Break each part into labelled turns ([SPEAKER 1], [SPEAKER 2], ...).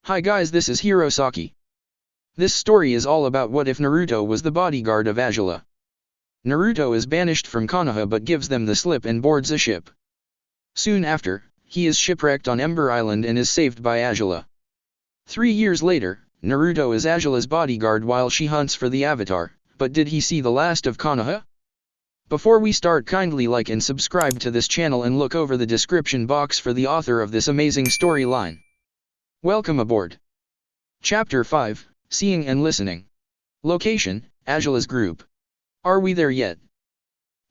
[SPEAKER 1] Hi guys, this is Hirosaki. This story is all about what if Naruto was the bodyguard of Azula. Naruto is banished from Konoha but gives them the slip and boards a ship. Soon after, he is shipwrecked on Ember Island and is saved by Azula. 3 years later, Naruto is Azula's bodyguard while she hunts for the Avatar, but did he see the last of Konoha? Before we start, kindly like and subscribe to this channel and look over the description box for the author of this amazing storyline. Welcome aboard. Chapter 5, Seeing and Listening. Location, Azula's group. Are we there yet?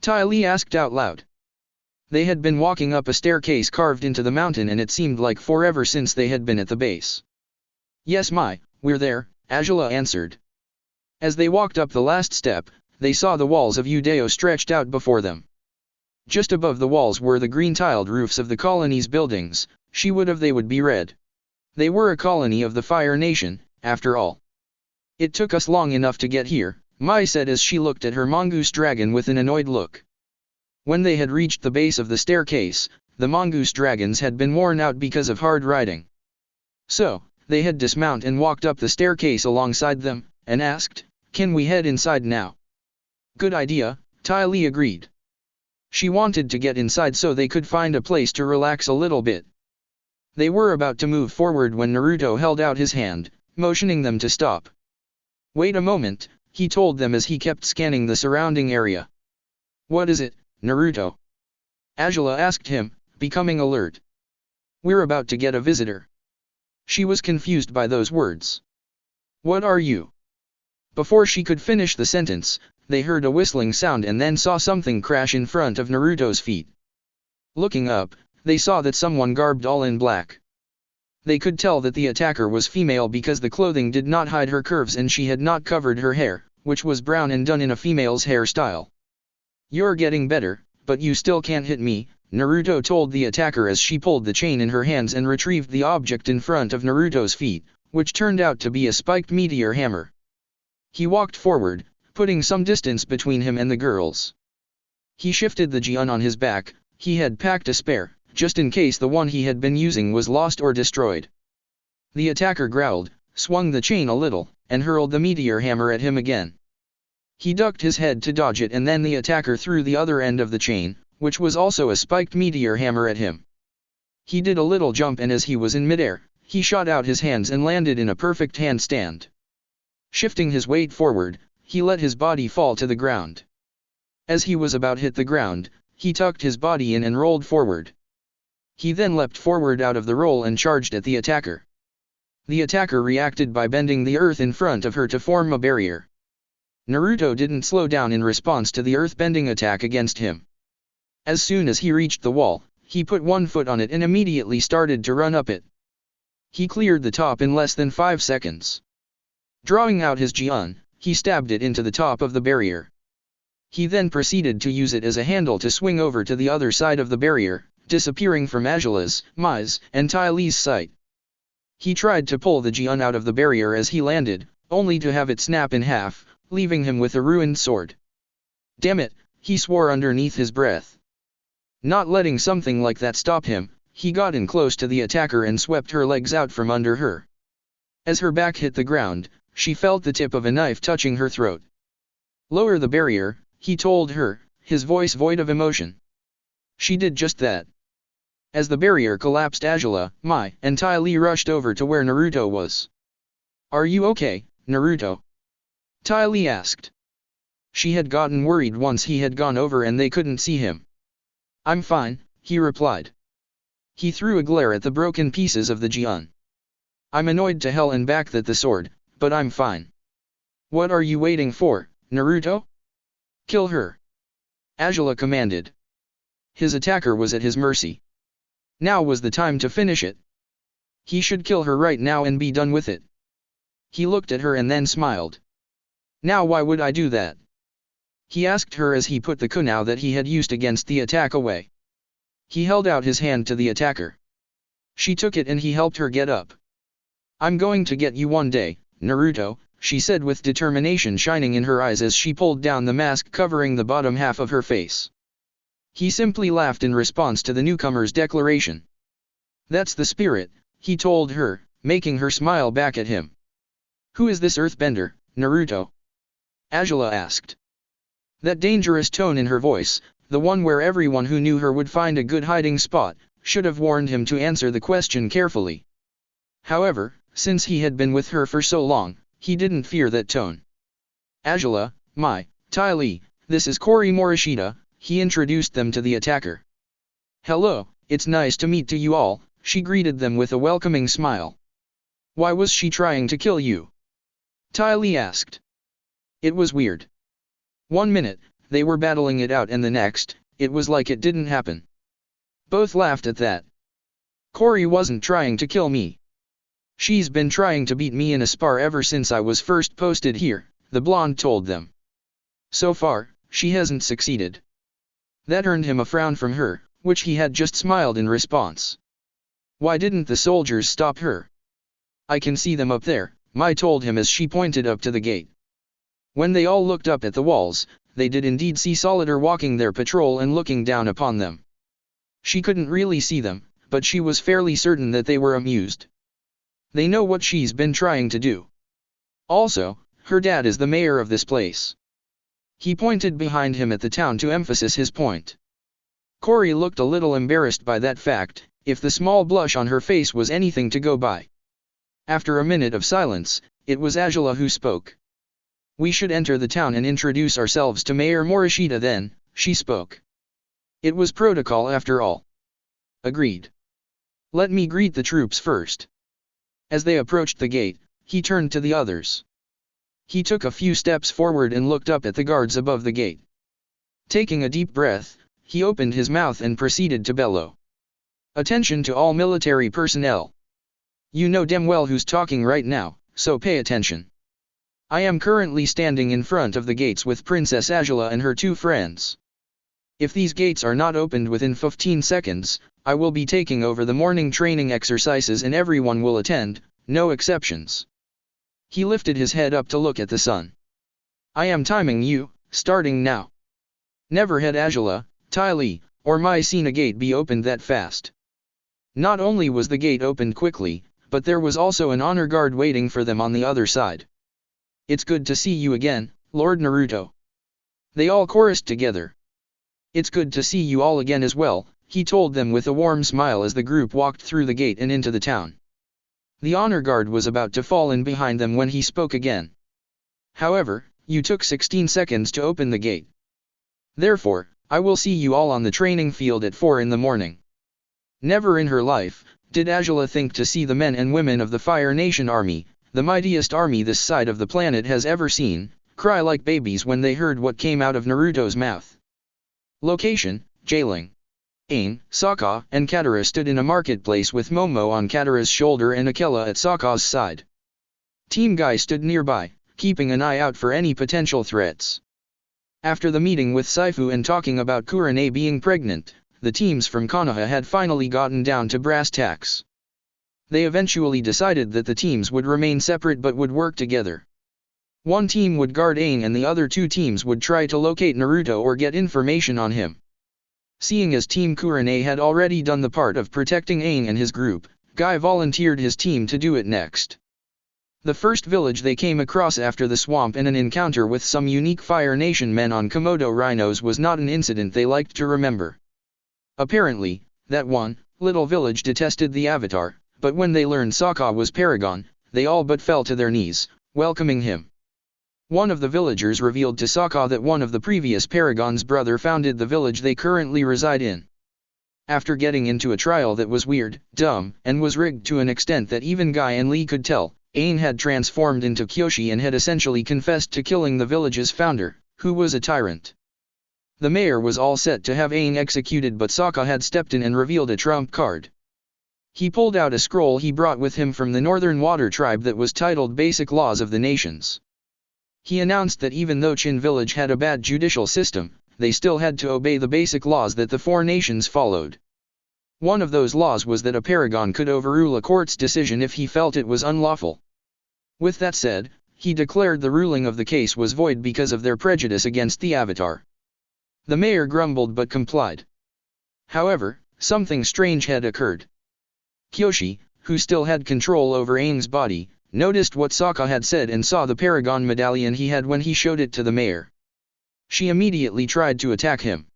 [SPEAKER 1] Tai Li asked out loud. They had been walking up a staircase carved into the mountain and it seemed like forever since they had been at the base. Yes, we're there, Azula answered. As they walked up the last step, they saw the walls of Judeo stretched out before them. Just above the walls were the green-tiled roofs of the colony's buildings. They would be red. They were a colony of the Fire Nation, after all. It took us long enough to get here, Mai said as she looked at her mongoose dragon with an annoyed look. When they had reached the base of the staircase, the mongoose dragons had been worn out because of hard riding. So, they had dismounted and walked up the staircase alongside them, and asked, "Can we head inside now?" Good idea, Tai Li agreed. She wanted to get inside so they could find a place to relax a little bit. They were about to move forward when Naruto held out his hand, motioning them to stop. Wait a moment, he told them as he kept scanning the surrounding area. What is it, Naruto? Azula asked him, becoming alert. We're about to get a visitor. She was confused by those words. What are you? Before she could finish the sentence, they heard a whistling sound and then saw something crash in front of Naruto's feet. Looking up, they saw that someone garbed all in black. They could tell that the attacker was female because the clothing did not hide her curves and she had not covered her hair, which was brown and done in a female's hairstyle. You're getting better, but you still can't hit me, Naruto told the attacker as she pulled the chain in her hands and retrieved the object in front of Naruto's feet, which turned out to be a spiked meteor hammer. He walked forward, putting some distance between him and the girls. He shifted the Jian on his back. He had packed a spare, just in case the one he had been using was lost or destroyed. The attacker growled, swung the chain a little, and hurled the meteor hammer at him again. He ducked his head to dodge it and then the attacker threw the other end of the chain, which was also a spiked meteor hammer at him. He did a little jump and as he was in midair, he shot out his hands and landed in a perfect handstand. Shifting his weight forward, he let his body fall to the ground. As he was about to hit the ground, he tucked his body in and rolled forward. He then leapt forward out of the roll and charged at the attacker. The attacker reacted by bending the earth in front of her to form a barrier. Naruto didn't slow down in response to the earth-bending attack against him. As soon as he reached the wall, he put one foot on it and immediately started to run up it. He cleared the top in less than 5 seconds. Drawing out his Jian, he stabbed it into the top of the barrier. He then proceeded to use it as a handle to swing over to the other side of the barrier, disappearing from Azula's, Mai's, and Tai Li's sight. He tried to pull the Jian out of the barrier as he landed, only to have it snap in half, leaving him with a ruined sword. Damn it, he swore underneath his breath. Not letting something like that stop him, he got in close to the attacker and swept her legs out from under her. As her back hit the ground, she felt the tip of a knife touching her throat. Lower the barrier, he told her, his voice void of emotion. She did just that. As the barrier collapsed, Azula, Mai, and Tai Li rushed over to where Naruto was. Are you okay, Naruto? Tai Li asked. She had gotten worried once he had gone over and they couldn't see him. I'm fine, he replied. He threw a glare at the broken pieces of the Jian. I'm annoyed to hell and back at the sword, but I'm fine. What are you waiting for, Naruto? Kill her. Azula commanded. His attacker was at his mercy. Now was the time to finish it. He should kill her right now and be done with it. He looked at her and then smiled. Now why would I do that? He asked her as he put the kunai that he had used against the attack away. He held out his hand to the attacker. She took it and he helped her get up. I'm going to get you one day, Naruto, she said with determination shining in her eyes as she pulled down the mask covering the bottom half of her face. He simply laughed in response to the newcomer's declaration. That's the spirit, he told her, making her smile back at him. "Who is this earthbender, Naruto?" Azula asked. That dangerous tone in her voice, the one where everyone who knew her would find a good hiding spot, should have warned him to answer the question carefully. However, since he had been with her for so long, he didn't fear that tone. "Azula, Tai Li, this is Kori Morishita," he introduced them to the attacker. "Hello, it's nice to meet you all," she greeted them with a welcoming smile. "Why was she trying to kill you?" Tai Li asked. It was weird. 1 minute, they were battling it out, and the next, it was like it didn't happen. Both laughed at that. "Kori wasn't trying to kill me. She's been trying to beat me in a spar ever since I was first posted here," the blonde told them. "So far, she hasn't succeeded." That earned him a frown from her, which he had just smiled in response. "Why didn't the soldiers stop her?" "I can see them up there," Mai told him as she pointed up to the gate. When they all looked up at the walls, they did indeed see Solitaire walking their patrol and looking down upon them. She couldn't really see them, but she was fairly certain that they were amused. They know what she's been trying to do. Also, her dad is the mayor of this place. He pointed behind him at the town to emphasize his point. Kori looked a little embarrassed by that fact, if the small blush on her face was anything to go by. After a minute of silence, it was Azula who spoke. "We should enter the town and introduce ourselves to Mayor Morishita then," she spoke. "It was protocol after all." "Agreed. Let me greet the troops first." As they approached the gate, he turned to the others. He took a few steps forward and looked up at the guards above the gate. Taking a deep breath, he opened his mouth and proceeded to bellow. "Attention to all military personnel. You know damn well who's talking right now, so pay attention. I am currently standing in front of the gates with Princess Azula and her 2 friends. If these gates are not opened within 15 seconds, I will be taking over the morning training exercises and everyone will attend, no exceptions." He lifted his head up to look at the sun. "I am timing you, starting now." Never had Azula, Tai Li, or Mai seen a gate be opened that fast. Not only was the gate opened quickly, but there was also an honor guard waiting for them on the other side. "It's good to see you again, Lord Naruto." They all chorused together. "It's good to see you all again as well," he told them with a warm smile as the group walked through the gate and into the town. The honor guard was about to fall in behind them when he spoke again. "However, you took 16 seconds to open the gate. Therefore, I will see you all on the training field at 4 in the morning." Never in her life did Azula think to see the men and women of the Fire Nation army, the mightiest army this side of the planet has ever seen, cry like babies when they heard what came out of Naruto's mouth. Location: Jailing. Ain, Sokka, and Katara stood in a marketplace with Momo on Katara's shoulder and Akela at Sokka's side. Team Guy stood nearby, keeping an eye out for any potential threats. After the meeting with Saifu and talking about Kurane being pregnant, the teams from Konoha had finally gotten down to brass tacks. They eventually decided that the teams would remain separate but would work together. One team would guard Aang and the other 2 teams would try to locate Naruto or get information on him. Seeing as Team Kurane had already done the part of protecting Aang and his group, Guy volunteered his team to do it next. The first village they came across after the swamp and an encounter with some unique Fire Nation men on Komodo rhinos was not an incident they liked to remember. Apparently, that one little village detested the Avatar, but when they learned Sokka was Paragon, they all but fell to their knees, welcoming him. One of the villagers revealed to Sokka that one of the previous Paragon's brother founded the village they currently reside in. After getting into a trial that was weird, dumb, and was rigged to an extent that even Guy and Lee could tell, Aang had transformed into Kyoshi and had essentially confessed to killing the village's founder, who was a tyrant. The mayor was all set to have Aang executed, but Sokka had stepped in and revealed a trump card. He pulled out a scroll he brought with him from the Northern Water Tribe that was titled Basic Laws of the Nations. He announced that even though Chin Village had a bad judicial system, they still had to obey the basic laws that the 4 nations followed. One of those laws was that a paragon could overrule a court's decision if he felt it was unlawful. With that said, he declared the ruling of the case was void because of their prejudice against the Avatar. The mayor grumbled but complied. However, something strange had occurred. Kyoshi, who still had control over Aang's body, noticed what Sokka had said and saw the Paragon medallion he had when he showed it to the mayor. She immediately tried to attack him.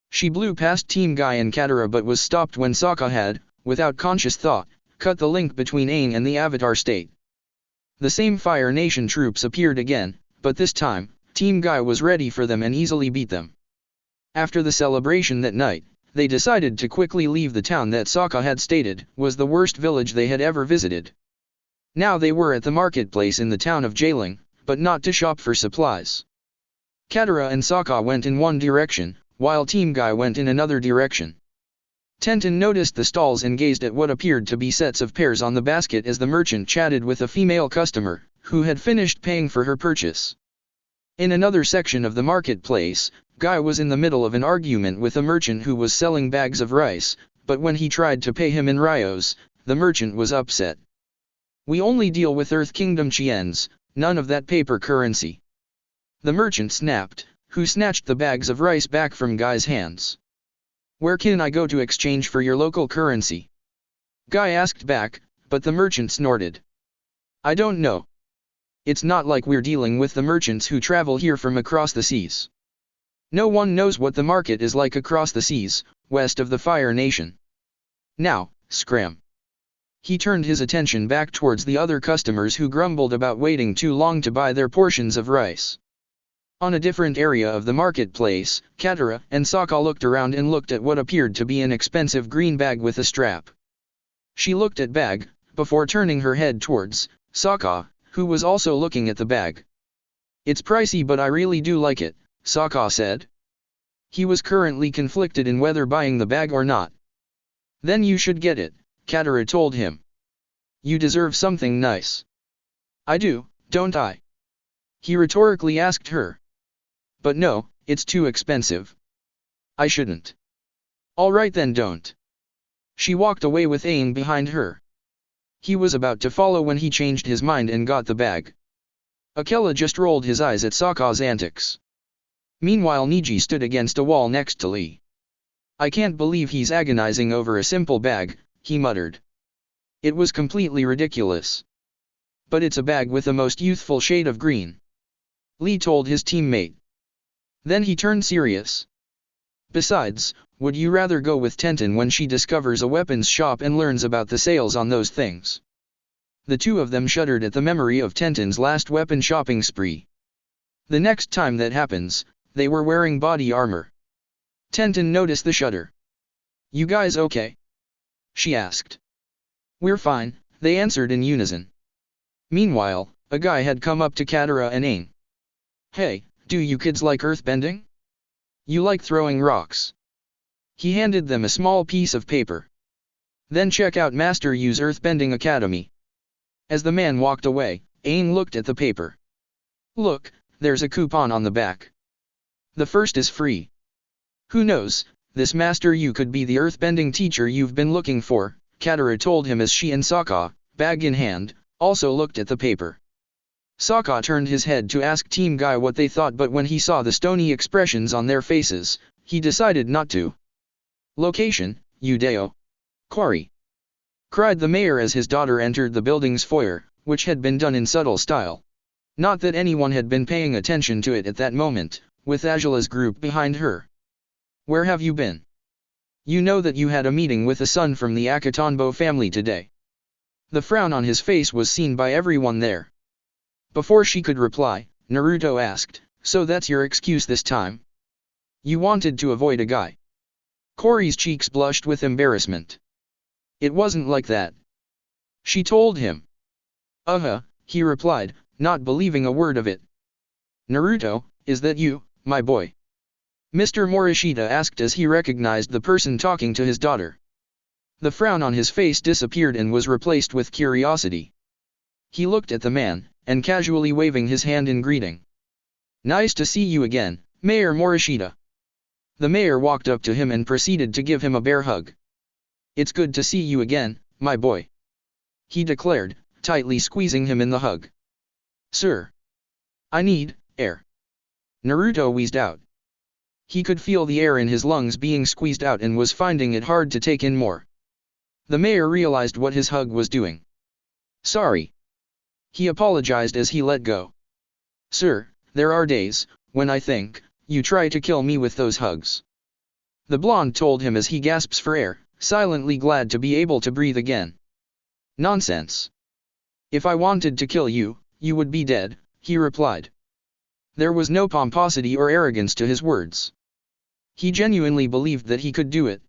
[SPEAKER 1] She blew past Team Guy and Katara but was stopped when Sokka had, without conscious thought, cut the link between Aang and the Avatar state. The same Fire Nation troops appeared again, but this time, Team Guy was ready for them and easily beat them. After the celebration that night, they decided to quickly leave the town that Sokka had stated was the worst village they had ever visited. Now they were at the marketplace in the town of Jailing, but not to shop for supplies. Katara and Sokka went in one direction, while Team Guy went in another direction. Tenten noticed the stalls and gazed at what appeared to be sets of pears on the basket as the merchant chatted with a female customer, who had finished paying for her purchase. In another section of the marketplace, Guy was in the middle of an argument with a merchant who was selling bags of rice, but when he tried to pay him in Ryos, the merchant was upset. "We only deal with Earth Kingdom Chiens, none of that paper currency." The merchant snapped, who snatched the bags of rice back from Guy's hands. "Where can I go to exchange for your local currency?" Guy asked back, but the merchant snorted. "I don't know. It's not like we're dealing with the merchants who travel here from across the seas. No one knows what the market is like across the seas, west of the Fire Nation. Now, scram." He turned his attention back towards the other customers who grumbled about waiting too long to buy their portions of rice. On a different area of the marketplace, Katara and Sokka looked around and looked at what appeared to be an expensive green bag with a strap. She looked at bag, before turning her head towards Sokka, who was also looking at the bag. "It's pricey but I really do like it," Sokka said. He was currently conflicted in whether buying the bag or not. "Then you should get it," Katara told him. "You deserve something nice." "I do, don't I?" he rhetorically asked her. "But no, it's too expensive." "I shouldn't." "Alright then don't." She walked away with Aang behind her. He was about to follow when he changed his mind and got the bag. Akela just rolled his eyes at Sokka's antics. Meanwhile Niji stood against a wall next to Lee. "I can't believe he's agonizing over a simple bag," he muttered. It was completely ridiculous. "But it's a bag with the most youthful shade of green," Lee told his teammate. Then he turned serious. "Besides, would you rather go with Tenten when she discovers a weapons shop and learns about the sales on those things?" The two of them shuddered at the memory of Tenten's last weapon shopping spree. The next time that happens, they were wearing body armor. Tenten noticed the shudder. "You guys okay?" she asked. "We're fine," they answered in unison. Meanwhile, a guy had come up to Katara and Aang. "Hey, do you kids like earthbending? You like throwing rocks?" He handed them a small piece of paper. "Then check out Master Yu's Earthbending Academy." As the man walked away, Aang looked at the paper. "Look, there's a coupon on the back. The first is free. Who knows, this Master Yu could be the earthbending teacher you've been looking for," Katara told him as she and Sokka, bag in hand, also looked at the paper. Sokka turned his head to ask Team Guy what they thought, but when he saw the stony expressions on their faces, he decided not to. "Location, Judeo. Quarry!" cried the mayor as his daughter entered the building's foyer, which had been done in subtle style. Not that anyone had been paying attention to it at that moment, with Azula's group behind her. "Where have you been? You know that you had a meeting with a son from the Akatanbo family today." The frown on his face was seen by everyone there. Before she could reply, Naruto asked, "So that's your excuse this time? You wanted to avoid a guy?" Corey's cheeks blushed with embarrassment. "It wasn't like that," she told him. He replied, not believing a word of it. "Naruto, is that you, my boy?" Mr. Morishita asked as he recognized the person talking to his daughter. The frown on his face disappeared and was replaced with curiosity. He looked at the man, and casually waving his hand in greeting. "Nice to see you again, Mayor Morishita." The mayor walked up to him and proceeded to give him a bear hug. "It's good to see you again, my boy," he declared, tightly squeezing him in the hug. "Sir, I need air," Naruto wheezed out. He could feel the air in his lungs being squeezed out and was finding it hard to take in more. The mayor realized what his hug was doing. Sorry. He apologized as he let go. Sir, there are days, when I think, you try to kill me with those hugs. The blonde told him as he gasps for air, silently glad to be able to breathe again. Nonsense. If I wanted to kill you, you would be dead, he replied. There was no pomposity or arrogance to his words. He genuinely believed that he could do it.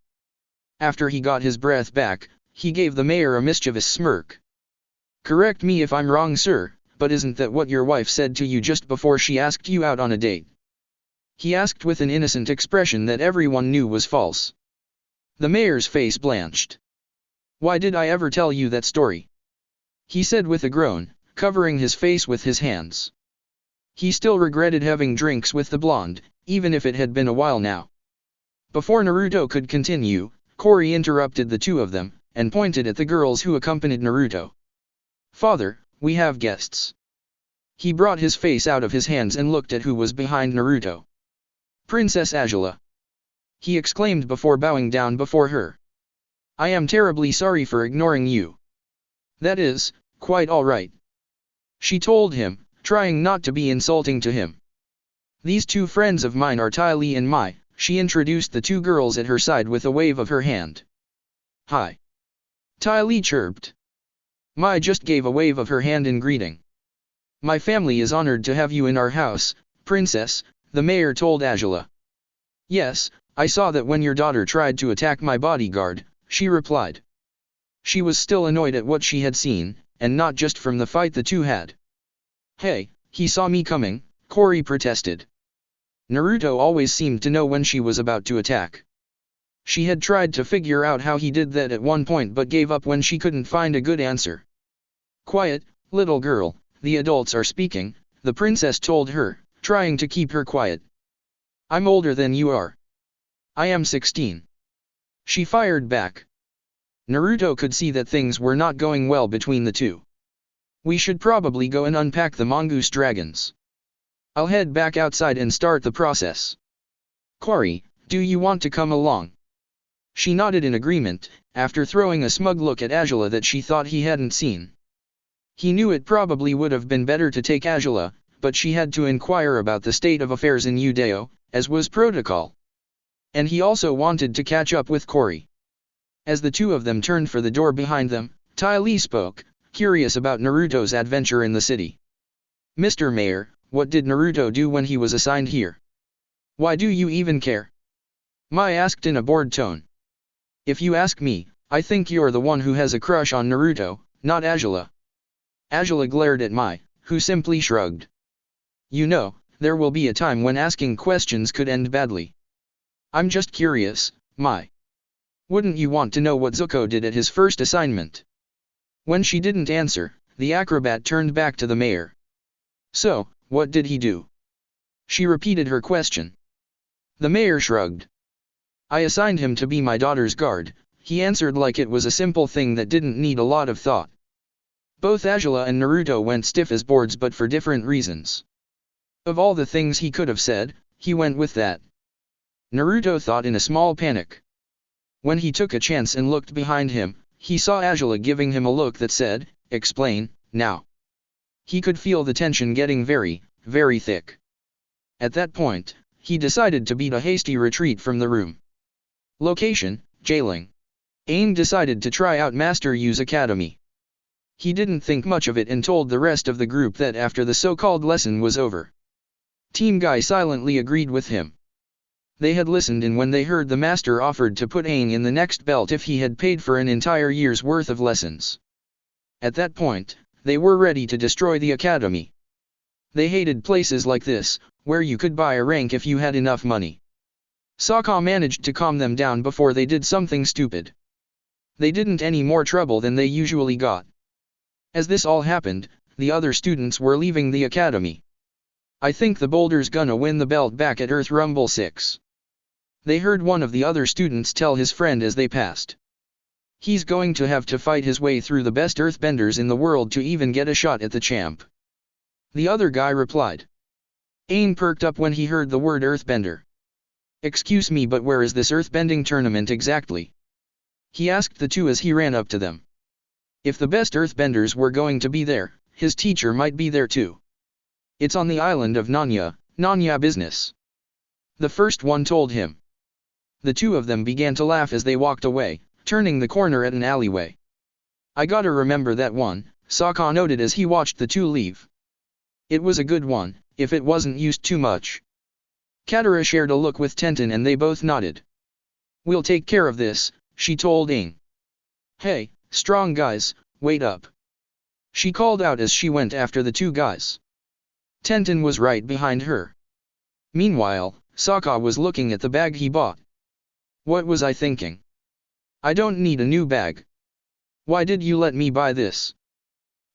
[SPEAKER 1] After he got his breath back, he gave the mayor a mischievous smirk. Correct me if I'm wrong, sir, but isn't that what your wife said to you just before she asked you out on a date? He asked with an innocent expression that everyone knew was false. The mayor's face blanched. Why did I ever tell you that story? He said with a groan, covering his face with his hands. He still regretted having drinks with the blonde, even if it had been a while now. Before Naruto could continue, Kori interrupted the two of them, and pointed at the girls who accompanied Naruto. Father, we have guests. He brought his face out of his hands and looked at who was behind Naruto. Princess Azula. He exclaimed before bowing down before her. I am terribly sorry for ignoring you. That is, quite all right. She told him, trying not to be insulting to him. These two friends of mine are Ty Lee and Mai. She introduced the two girls at her side with a wave of her hand. Hi. Ty Lee chirped. Mai just gave a wave of her hand in greeting. My family is honored to have you in our house, princess, the mayor told Azula. Yes, I saw that when your daughter tried to attack my bodyguard, she replied. She was still annoyed at what she had seen, and not just from the fight the two had. Hey, he saw me coming, Kori protested. Naruto always seemed to know when she was about to attack. She had tried to figure out how he did that at one point but gave up when she couldn't find a good answer. Quiet, little girl, the adults are speaking, the princess told her, trying to keep her quiet. I'm older than you are. I am 16. She fired back. Naruto could see that things were not going well between the two. We should probably go and unpack the mongoose dragons. I'll head back outside and start the process. Kori, do you want to come along? She nodded in agreement, after throwing a smug look at Azula that she thought he hadn't seen. He knew it probably would have been better to take Azula, but she had to inquire about the state of affairs in Judeo, as was protocol. And he also wanted to catch up with Kori. As the two of them turned for the door behind them, Ty Lee spoke, curious about Naruto's adventure in the city. Mr. Mayor, what did Naruto do when he was assigned here? Why do you even care? Mai asked in a bored tone. If you ask me, I think you're the one who has a crush on Naruto, not Azula. Azula glared at Mai, who simply shrugged. You know, there will be a time when asking questions could end badly. I'm just curious, Mai. Wouldn't you want to know what Zuko did at his first assignment? When she didn't answer, the acrobat turned back to the mayor. So, what did he do? She repeated her question. The mayor shrugged. I assigned him to be my daughter's guard, he answered like it was a simple thing that didn't need a lot of thought. Both Azula and Naruto went stiff as boards but for different reasons. Of all the things he could have said, he went with that. Naruto thought in a small panic. When he took a chance and looked behind him, he saw Azula giving him a look that said, explain, now. He could feel the tension getting very, very thick. At that point, he decided to beat a hasty retreat from the room. Location, jailing. Aang decided to try out Master Yu's academy. He didn't think much of it and told the rest of the group that after the so-called lesson was over. Team Guy silently agreed with him. They had listened, and when they heard the master offered to put Aang in the next belt if he had paid for an entire year's worth of lessons. At that point, they were ready to destroy the academy. They hated places like this, where you could buy a rank if you had enough money. Sokka managed to calm them down before they did something stupid. They didn't any more trouble than they usually got. As this all happened, the other students were leaving the academy. I think the Boulder's gonna win the belt back at Earth Rumble 6. They heard one of the other students tell his friend as they passed. He's going to have to fight his way through the best earthbenders in the world to even get a shot at the champ. The other guy replied. Aang perked up when he heard the word earthbender. Excuse me, but where is this earthbending tournament exactly? He asked the two as he ran up to them. If the best earthbenders were going to be there, his teacher might be there too. It's on the island of Nanya business. The first one told him. The two of them began to laugh as they walked away, turning the corner at an alleyway. I gotta remember that one, Sokka noted as he watched the two leave. It was a good one, if it wasn't used too much. Katara shared a look with Tenten and they both nodded. We'll take care of this, she told Aang. Hey, strong guys, wait up. She called out as she went after the two guys. Tenten was right behind her. Meanwhile, Sokka was looking at the bag he bought. What was I thinking? I don't need a new bag. Why did you let me buy this?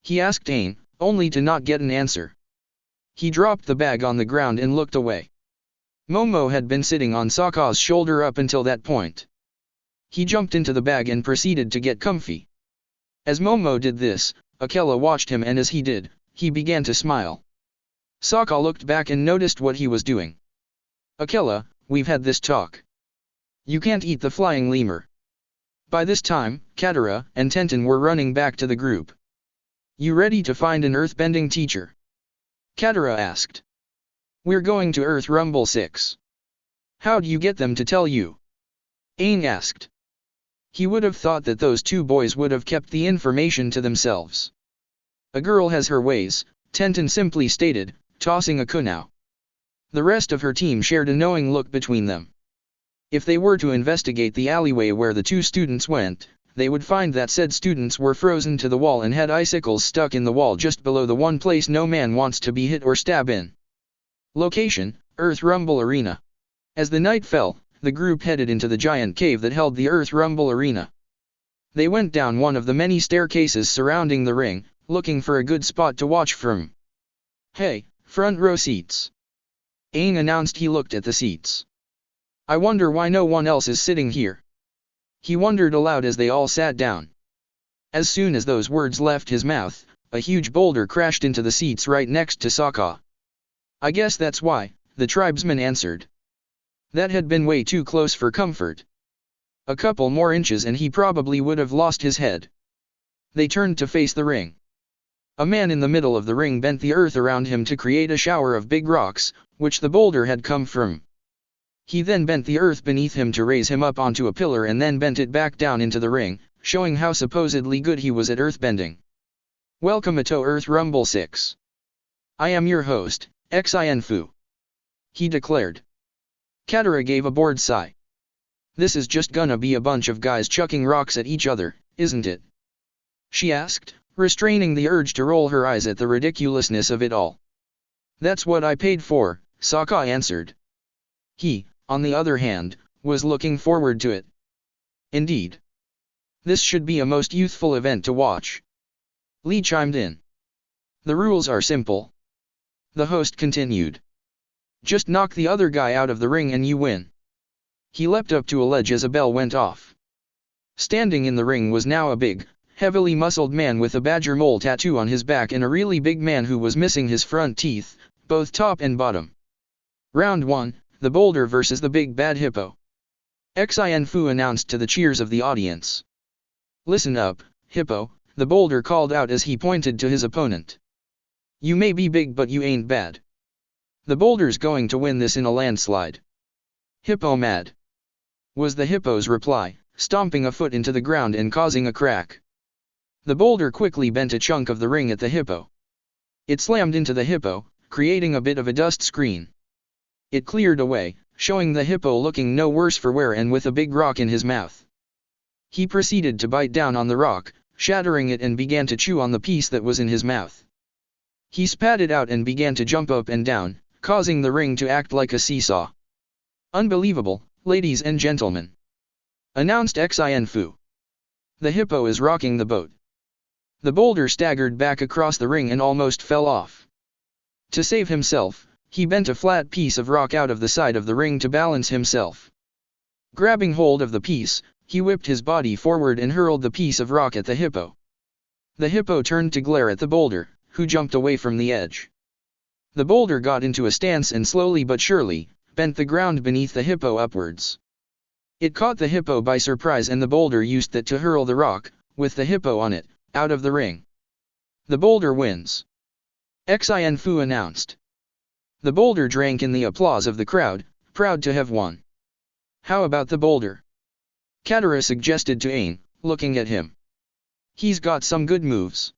[SPEAKER 1] He asked Aang, only to not get an answer. He dropped the bag on the ground and looked away. Momo had been sitting on Sokka's shoulder up until that point. He jumped into the bag and proceeded to get comfy. As Momo did this, Akela watched him and as he did, he began to smile. Sokka looked back and noticed what he was doing. Akela, we've had this talk. You can't eat the flying lemur. By this time, Katara and Tenten were running back to the group. You ready to find an earthbending teacher? Katara asked. We're going to Earth Rumble 6. How'd you get them to tell you? Aang asked. He would have thought that those two boys would have kept the information to themselves. A girl has her ways, Tenten simply stated, tossing a kunao. The rest of her team shared a knowing look between them. If they were to investigate the alleyway where the two students went, they would find that said students were frozen to the wall and had icicles stuck in the wall just below the one place no man wants to be hit or stab in. Location, Earth Rumble Arena. As the night fell, the group headed into the giant cave that held the Earth Rumble Arena. They went down one of the many staircases surrounding the ring, looking for a good spot to watch from. Hey, front row seats. Aang announced. He looked at the seats. I wonder why no one else is sitting here. He wondered aloud as they all sat down. As soon as those words left his mouth, a huge boulder crashed into the seats right next to Sokka. I guess that's why, the tribesman answered. That had been way too close for comfort. A couple more inches and he probably would have lost his head. They turned to face the ring. A man in the middle of the ring bent the earth around him to create a shower of big rocks, which the boulder had come from. He then bent the earth beneath him to raise him up onto a pillar and then bent it back down into the ring, showing how supposedly good he was at earthbending. Welcome to Earth Rumble 6. I am your host, Xinfu. He declared. Katara gave a bored sigh. This is just gonna be a bunch of guys chucking rocks at each other, isn't it? She asked, restraining the urge to roll her eyes at the ridiculousness of it all. That's what I paid for, Sokka answered. He, on the other hand, was looking forward to it. Indeed. This should be a most youthful event to watch. Lee chimed in. The rules are simple. The host continued. Just knock the other guy out of the ring and you win. He leapt up to a ledge as a bell went off. Standing in the ring was now a big, heavily muscled man with a badger mole tattoo on his back and a really big man who was missing his front teeth, both top and bottom. Round 1, the boulder versus the big bad hippo. Xinfu announced to the cheers of the audience. Listen up, hippo, the boulder called out as he pointed to his opponent. You may be big but you ain't bad. The boulder's going to win this in a landslide. Hippo mad. Was the hippo's reply, stomping a foot into the ground and causing a crack. The boulder quickly bent a chunk of the ring at the hippo. It slammed into the hippo, creating a bit of a dust screen. It cleared away, showing the hippo looking no worse for wear and with a big rock in his mouth. He proceeded to bite down on the rock, shattering it and began to chew on the piece that was in his mouth. He spat it out and began to jump up and down, causing the ring to act like a seesaw. Unbelievable, ladies and gentlemen, announced Xinfu. The hippo is rocking the boat. The boulder staggered back across the ring and almost fell off. To save himself, he bent a flat piece of rock out of the side of the ring to balance himself. Grabbing hold of the piece, he whipped his body forward and hurled the piece of rock at the hippo. The hippo turned to glare at the boulder, who jumped away from the edge. The boulder got into a stance and slowly but surely, bent the ground beneath the hippo upwards. It caught the hippo by surprise and the boulder used that to hurl the rock, with the hippo on it, out of the ring. The boulder wins. Xin-Fu announced. The boulder drank in the applause of the crowd, proud to have won. How about the boulder? Katara suggested to Aang, looking at him. He's got some good moves.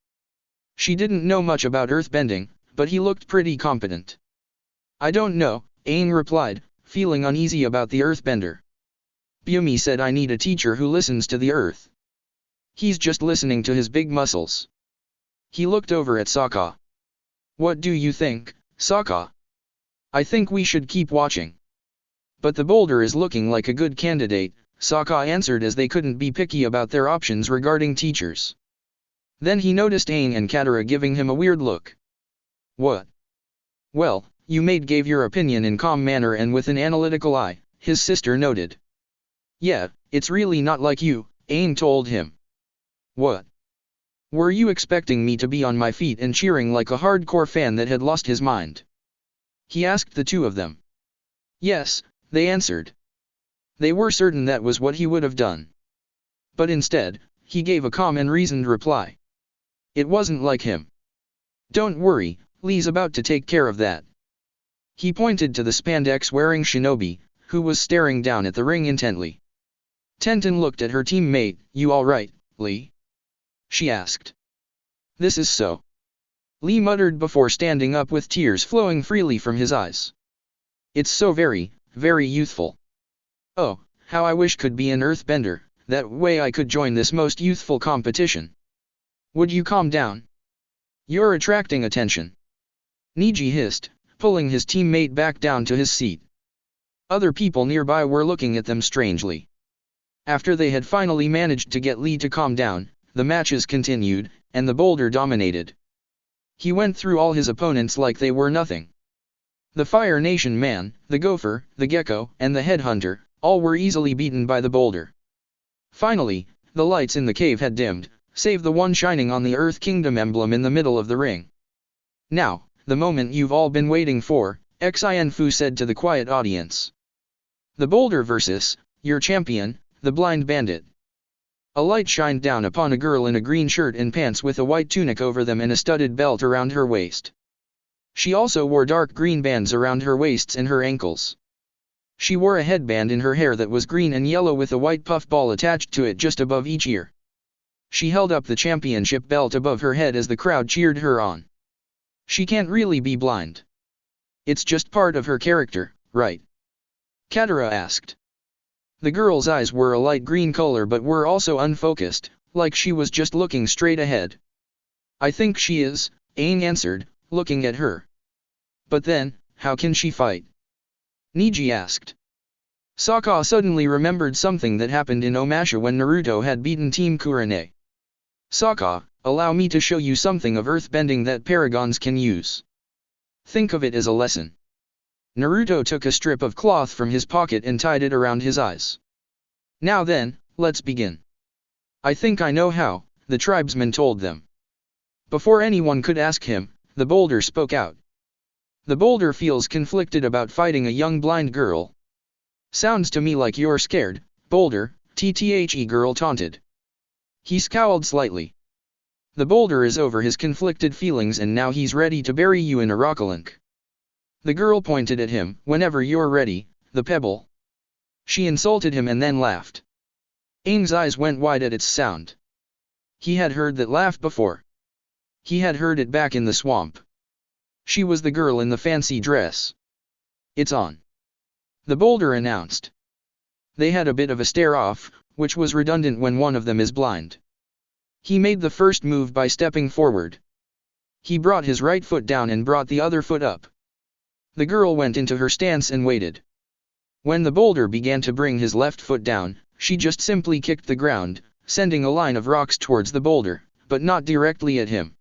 [SPEAKER 1] She didn't know much about earthbending, but he looked pretty competent. I don't know, Aang replied, feeling uneasy about the earthbender. Bumi said I need a teacher who listens to the earth. He's just listening to his big muscles. He looked over at Sokka. What do you think, Sokka? I think we should keep watching. But the boulder is looking like a good candidate, Sokka answered as they couldn't be picky about their options regarding teachers. Then he noticed Aang and Katara giving him a weird look. What? Well, you gave your opinion in calm manner and with an analytical eye, his sister noted. Yeah, it's really not like you, Aang told him. What? Were you expecting me to be on my feet and cheering like a hardcore fan that had lost his mind? He asked the two of them. Yes, they answered. They were certain that was what he would have done. But instead, he gave a calm and reasoned reply. It wasn't like him. Don't worry, Lee's about to take care of that. He pointed to the spandex-wearing shinobi, who was staring down at the ring intently. Tenten looked at her teammate. You alright, Lee? She asked. This is so. Lee muttered before standing up with tears flowing freely from his eyes. It's so very, very youthful. Oh, how I wish could be an earthbender, that way I could join this most youthful competition. Would you calm down? You're attracting attention. Neji hissed, pulling his teammate back down to his seat. Other people nearby were looking at them strangely. After they had finally managed to get Lee to calm down, the matches continued, and the boulder dominated. He went through all his opponents like they were nothing. The Fire Nation man, the Gopher, the Gecko, and the Headhunter, all were easily beaten by the boulder. Finally, the lights in the cave had dimmed, save the one shining on the Earth Kingdom emblem in the middle of the ring. Now, the moment you've all been waiting for, Xin-Fu said to the quiet audience. The boulder versus your champion, the blind bandit. A light shined down upon a girl in a green shirt and pants with a white tunic over them and a studded belt around her waist. She also wore dark green bands around her waists and her ankles. She wore a headband in her hair that was green and yellow with a white puff ball attached to it just above each ear. She held up the championship belt above her head as the crowd cheered her on. She can't really be blind. It's just part of her character, right? Katara asked. The girl's eyes were a light green color but were also unfocused, like she was just looking straight ahead. I think she is, Aang answered, looking at her. But then, how can she fight? Neji asked. Sokka suddenly remembered something that happened in Omasha when Naruto had beaten Team Kurane. Sokka, allow me to show you something of earthbending that paragons can use. Think of it as a lesson. Naruto took a strip of cloth from his pocket and tied it around his eyes. Now then, let's begin. I think I know how, the tribesman told them. Before anyone could ask him, the boulder spoke out. The boulder feels conflicted about fighting a young blind girl. Sounds to me like you're scared, boulder, TTHE girl taunted. He scowled slightly. The boulder is over his conflicted feelings and now he's ready to bury you in a rockalink. The girl pointed at him. Whenever you're ready, the pebble. She insulted him and then laughed. Aang's eyes went wide at its sound. He had heard that laugh before. He had heard it back in the swamp. She was the girl in the fancy dress. It's on. The boulder announced. They had a bit of a stare-off, which was redundant when one of them is blind. He made the first move by stepping forward. He brought his right foot down and brought the other foot up. The girl went into her stance and waited. When the boulder began to bring his left foot down, she just simply kicked the ground, sending a line of rocks towards the boulder, but not directly at him.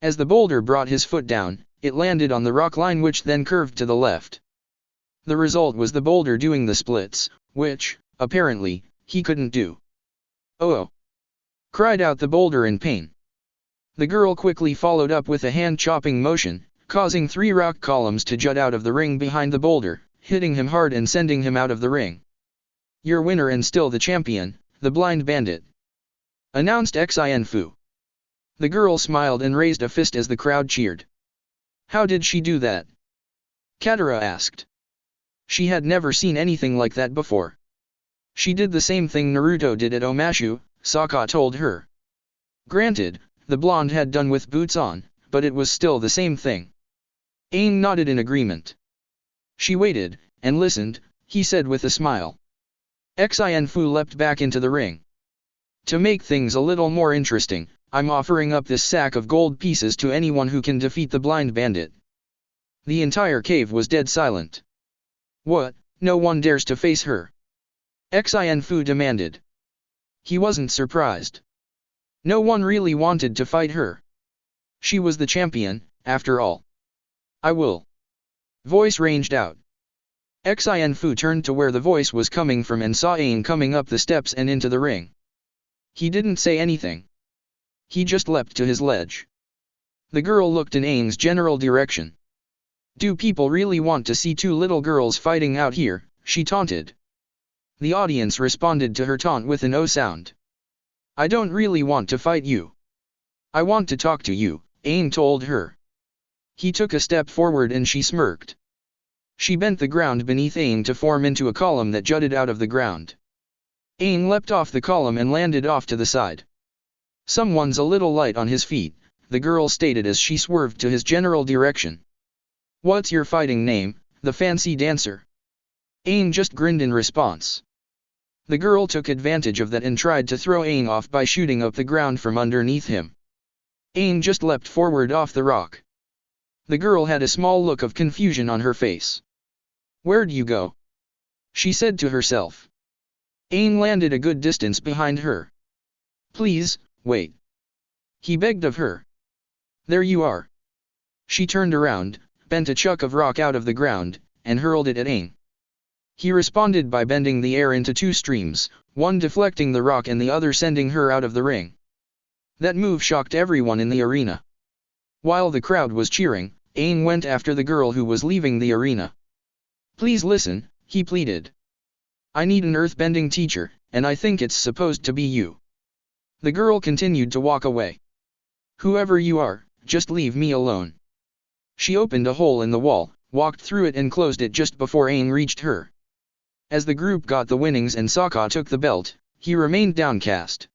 [SPEAKER 1] As the boulder brought his foot down, it landed on the rock line which then curved to the left. The result was the boulder doing the splits, which, apparently, he couldn't do. Oh! Cried out the boulder in pain. The girl quickly followed up with a hand-chopping motion, causing 3 rock columns to jut out of the ring behind the boulder, hitting him hard and sending him out of the ring. Your winner and still the champion, the blind bandit," announced Xin Fu. The girl smiled and raised a fist as the crowd cheered. "How did she do that?" Katara asked. She had never seen anything like that before. "She did the same thing Naruto did at Omashu," Sokka told her. Granted, the blonde had done with boots on, but it was still the same thing. Aang nodded in agreement. "She waited, and listened," he said with a smile. Xin Fu leapt back into the ring. "To make things a little more interesting, I'm offering up this sack of gold pieces to anyone who can defeat the blind bandit." The entire cave was dead silent. "What, no one dares to face her?" Xin Fu demanded. He wasn't surprised. No one really wanted to fight her. She was the champion, after all. "I will." Voice ranged out. Xin Fu turned to where the voice was coming from and saw Aang coming up the steps and into the ring. He didn't say anything. He just leapt to his ledge. The girl looked in Aang's general direction. "Do people really want to see two little girls fighting out here?" she taunted. The audience responded to her taunt with an "oh" sound. "I don't really want to fight you. I want to talk to you," Aang told her. He took a step forward and she smirked. She bent the ground beneath Aang to form into a column that jutted out of the ground. Aang leapt off the column and landed off to the side. "Someone's a little light on his feet," the girl stated as she swerved to his general direction. "What's your fighting name, the fancy dancer?" Aang just grinned in response. The girl took advantage of that and tried to throw Aang off by shooting up the ground from underneath him. Aang just leapt forward off the rock. The girl had a small look of confusion on her face. "Where'd you go?" she said to herself. Aang landed a good distance behind her. "Please, wait," he begged of her. "There you are." She turned around, bent a chunk of rock out of the ground, and hurled it at Aang. He responded by bending the air into two streams, one deflecting the rock and the other sending her out of the ring. That move shocked everyone in the arena. While the crowd was cheering, Aang went after the girl who was leaving the arena. "Please listen," he pleaded. "I need an earthbending teacher, and I think it's supposed to be you." The girl continued to walk away. "Whoever you are, just leave me alone." She opened a hole in the wall, walked through it and closed it just before Aang reached her. As the group got the winnings and Sokka took the belt, he remained downcast.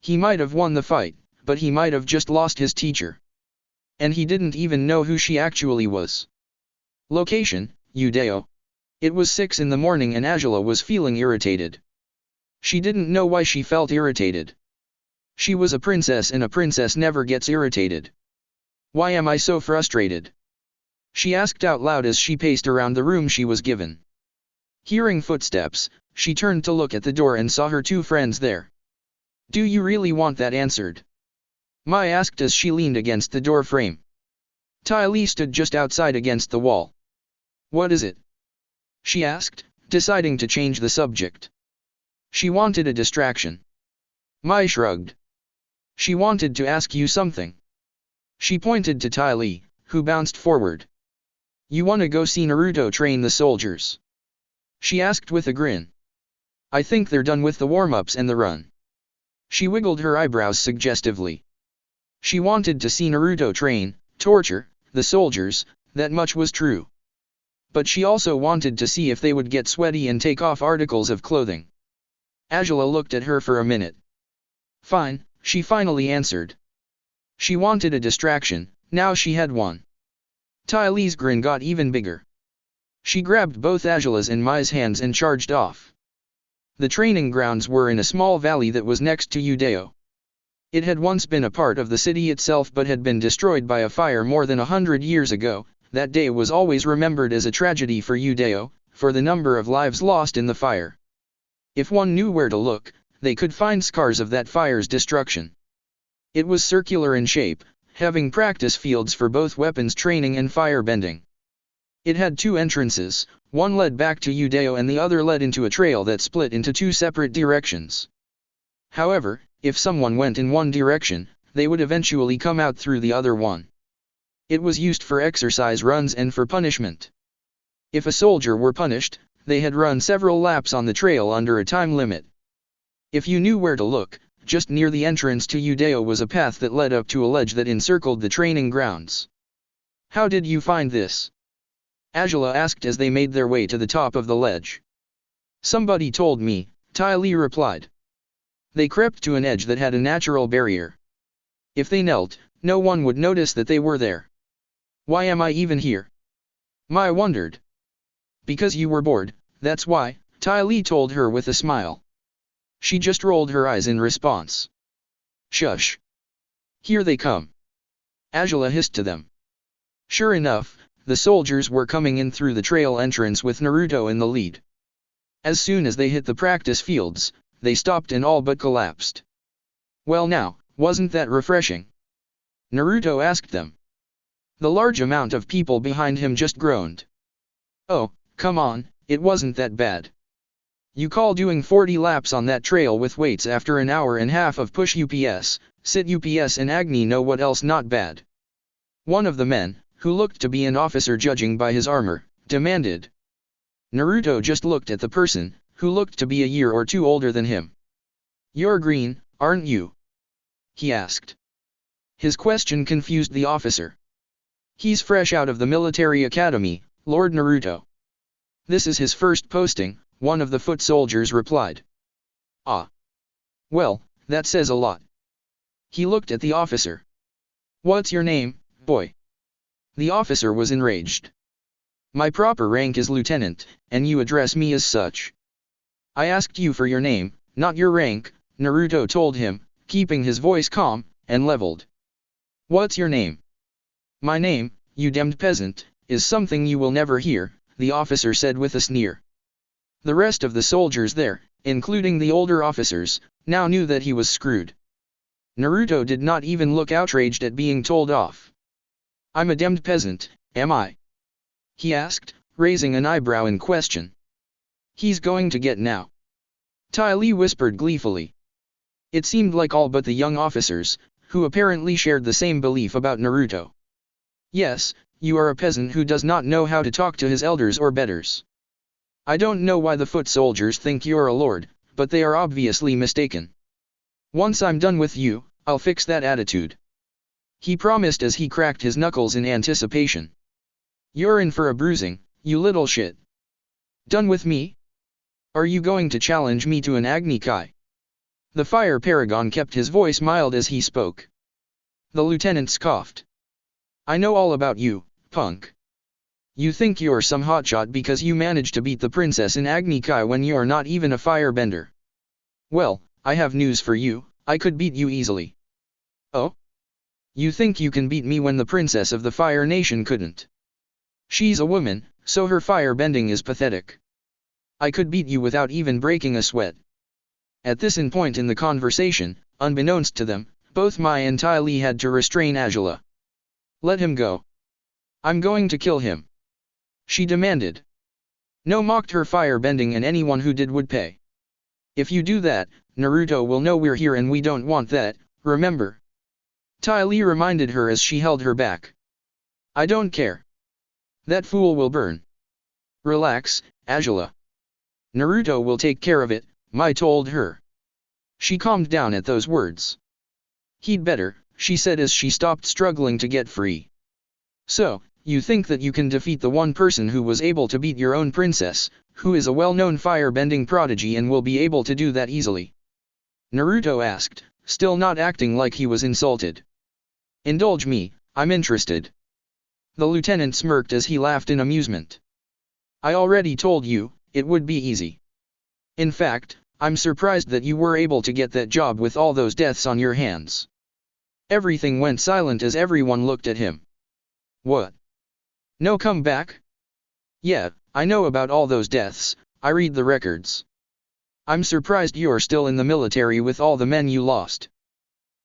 [SPEAKER 1] He might have won the fight, but he might have just lost his teacher. And he didn't even know who she actually was. Location, Judeo. It was 6 in the morning and Azula was feeling irritated. She didn't know why she felt irritated. She was a princess and a princess never gets irritated. "Why am I so frustrated?" she asked out loud as she paced around the room she was given. Hearing footsteps, she turned to look at the door and saw her two friends there. "Do you really want that answered?" Mai asked as she leaned against the door frame. Ty Lee stood just outside against the wall. "What is it?" she asked, deciding to change the subject. She wanted a distraction. Mai shrugged. "She wanted to ask you something." She pointed to Ty Lee, who bounced forward. "You wanna go see Naruto train the soldiers?" she asked with a grin. "I think they're done with the warm-ups and the run." She wiggled her eyebrows suggestively. She wanted to see Naruto train, torture, the soldiers, that much was true. But she also wanted to see if they would get sweaty and take off articles of clothing. Azula looked at her for a minute. "Fine," she finally answered. She wanted a distraction, now she had one. Ty Lee's grin got even bigger. She grabbed both Azula's and Mai's hands and charged off. The training grounds were in a small valley that was next to Judeo. It had once been a part of the city itself but had been destroyed by a fire more than 100 years ago. That day was always remembered as a tragedy for Judeo, for the number of lives lost in the fire. If one knew where to look, they could find scars of that fire's destruction. It was circular in shape, having practice fields for both weapons training and firebending. It had 2 entrances, one led back to Judeo and the other led into a trail that split into 2 separate directions. However, if someone went in one direction, they would eventually come out through the other one. It was used for exercise runs and for punishment. If a soldier were punished, They had run several laps on the trail under a time limit. If you knew where to look, just near the entrance to Judeo was a path that led up to a ledge that encircled the training grounds. How did you find this? Azula asked as they made their way to the top of the ledge. Somebody told me, Ty Lee replied. They crept to an edge that had a natural barrier. If they knelt, no one would notice that they were there. Why am I even here? Mai wondered. Because you were bored, that's why, Ty Lee told her with a smile. She just rolled her eyes in response. Shush. Here they come. Azula hissed to them. Sure enough, the soldiers were coming in through the trail entrance with Naruto in the lead. As soon as they hit the practice fields, they stopped and all but collapsed. Well now, wasn't that refreshing? Naruto asked them. The large amount of people behind him just groaned. Oh, come on, it wasn't that bad. You call doing 40 laps on that trail with weights after an hour and a half of push UPS, sit UPS and Agni know what else not bad? One of the men, who looked to be an officer judging by his armor, demanded. Naruto just looked at the person, who looked to be a year or two older than him. You're green, aren't you? He asked. His question confused the officer. He's fresh out of the military academy, Lord Naruto. This is his first posting, one of the foot soldiers replied. Ah. Well, that says a lot. He looked at the officer. What's your name, boy? The officer was enraged. My proper rank is lieutenant, and you address me as such. I asked you for your name, not your rank, Naruto told him, keeping his voice calm and leveled. What's your name? My name, you damned peasant, is something you will never hear, the officer said with a sneer. The rest of the soldiers there, including the older officers, now knew that he was screwed. Naruto did not even look outraged at being told off. I'm a damned peasant, am I? He asked, raising an eyebrow in question. He's going to get now. Ty Lee whispered gleefully. It seemed like all but the young officers, who apparently shared the same belief about Naruto. Yes, you are a peasant who does not know how to talk to his elders or betters. I don't know why the foot soldiers think you're a lord, but they are obviously mistaken. Once I'm done with you, I'll fix that attitude. He promised as he cracked his knuckles in anticipation. You're in for a bruising, you little shit. Done with me? Are you going to challenge me to an Agni Kai? The fire paragon kept his voice mild as he spoke. The lieutenant scoffed. I know all about you, punk. You think you're some hotshot because you managed to beat the princess in Agni Kai when you're not even a firebender. Well, I have news for you, I could beat you easily. Oh? You think you can beat me when the princess of the Fire Nation couldn't? She's a woman, so her firebending is pathetic. I could beat you without even breaking a sweat. At this point in the conversation, unbeknownst to them, both Mai and Ty Lee had to restrain Azula. Let him go. I'm going to kill him. She demanded. No, mocked her firebending, and anyone who did would pay. If you do that, Naruto will know we're here and we don't want that, remember? Ty Lee reminded her as she held her back. I don't care. That fool will burn. Relax, Azula. Naruto will take care of it, Mai told her. She calmed down at those words. He'd better, she said as she stopped struggling to get free. So, you think that you can defeat the one person who was able to beat your own princess, who is a well-known firebending prodigy and will be able to do that easily? Naruto asked, still not acting like he was insulted. Indulge me, I'm interested. The lieutenant smirked as he laughed in amusement. I already told you, it would be easy. In fact, I'm surprised that you were able to get that job with all those deaths on your hands. Everything went silent as everyone looked at him. What? No comeback? Yeah, I know about all those deaths, I read the records. I'm surprised you're still in the military with all the men you lost.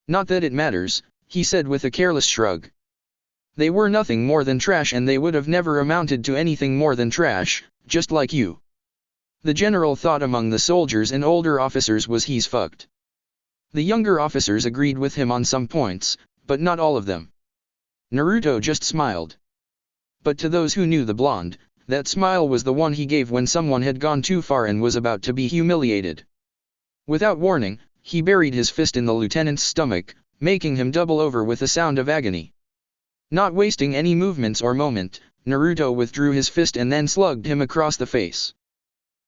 [SPEAKER 1] Not that it matters, he said with a careless shrug. They were nothing more than trash and they would have never amounted to anything more than trash, just like you. The general thought among the soldiers and older officers was he's fucked. The younger officers agreed with him on some points, but not all of them. Naruto just smiled. But to those who knew the blonde, that smile was the one he gave when someone had gone too far and was about to be humiliated. Without warning, he buried his fist in the lieutenant's stomach, making him double over with a sound of agony. Not wasting any movements or moment, Naruto withdrew his fist and then slugged him across the face.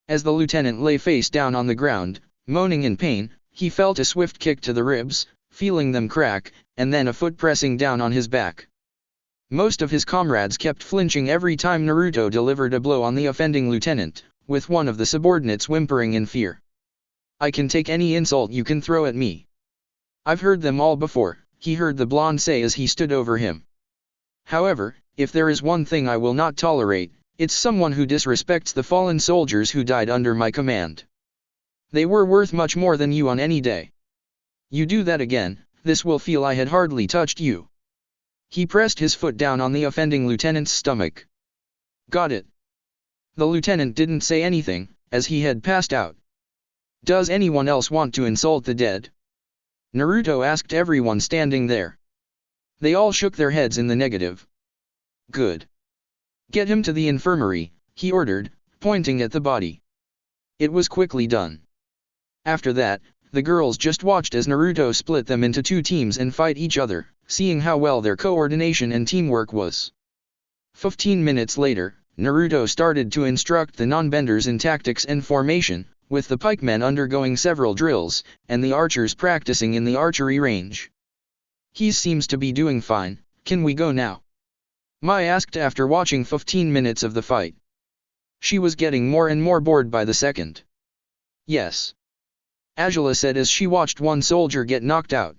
[SPEAKER 1] As the lieutenant lay face down on the ground, moaning in pain, he felt a swift kick to the ribs, feeling them crack, and then a foot pressing down on his back. Most of his comrades kept flinching every time Naruto delivered a blow on the offending lieutenant, with one of the subordinates whimpering in fear. "I can take any insult you can throw at me. I've heard them all before," he heard the blonde say as he stood over him. "However, if there is one thing I will not tolerate, it's someone who disrespects the fallen soldiers who died under my command. They were worth much more than you on any day. You do that again, this will feel I had hardly touched you." He pressed his foot down on the offending lieutenant's stomach. "Got it." The lieutenant didn't say anything, as he had passed out. "Does anyone else want to insult the dead?" Naruto asked everyone standing there. They all shook their heads in the negative. "Good. Get him to the infirmary," he ordered, pointing at the body. It was quickly done. After that, the girls just watched as Naruto split them into two teams and fight each other, seeing how well their coordination and teamwork was. 15 minutes later, Naruto started to instruct the non-benders in tactics and formation, with the pikemen undergoing several drills, and the archers practicing in the archery range. "He seems to be doing fine, can we go now?" Mai asked after watching 15 minutes of the fight. She was getting more and more bored by the second. "Yes," Azula said as she watched one soldier get knocked out.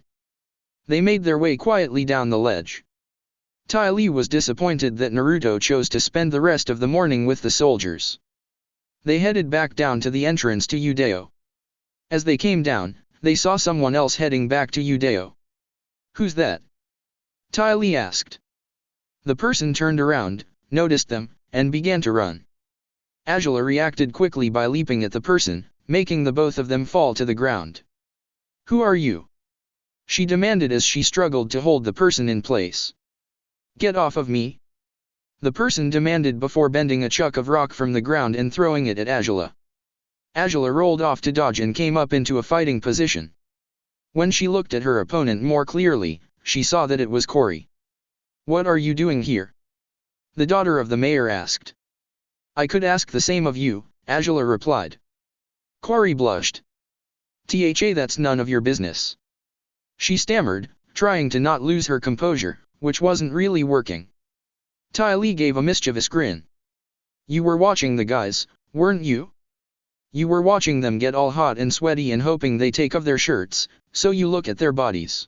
[SPEAKER 1] They made their way quietly down the ledge. Tai Li was disappointed that Naruto chose to spend the rest of the morning with the soldiers. They headed back down to the entrance to Judeo. As they came down, they saw someone else heading back to Judeo. "Who's that?" Tai Li asked. The person turned around, noticed them, and began to run. Azula reacted quickly by leaping at the person, making the both of them fall to the ground. "Who are you?" she demanded as she struggled to hold the person in place. "Get off of me!" the person demanded before bending a chunk of rock from the ground and throwing it at Azula. Azula rolled off to dodge and came up into a fighting position. When she looked at her opponent more clearly, she saw that it was Cory. "What are you doing here?" the daughter of the mayor asked. "I could ask the same of you," Azula replied. Cory blushed. That's none of your business," she stammered, trying to not lose her composure, which wasn't really working. Tai Li gave a mischievous grin. "You were watching the guys, weren't you? You were watching them get all hot and sweaty and hoping they take off their shirts, so you look at their bodies."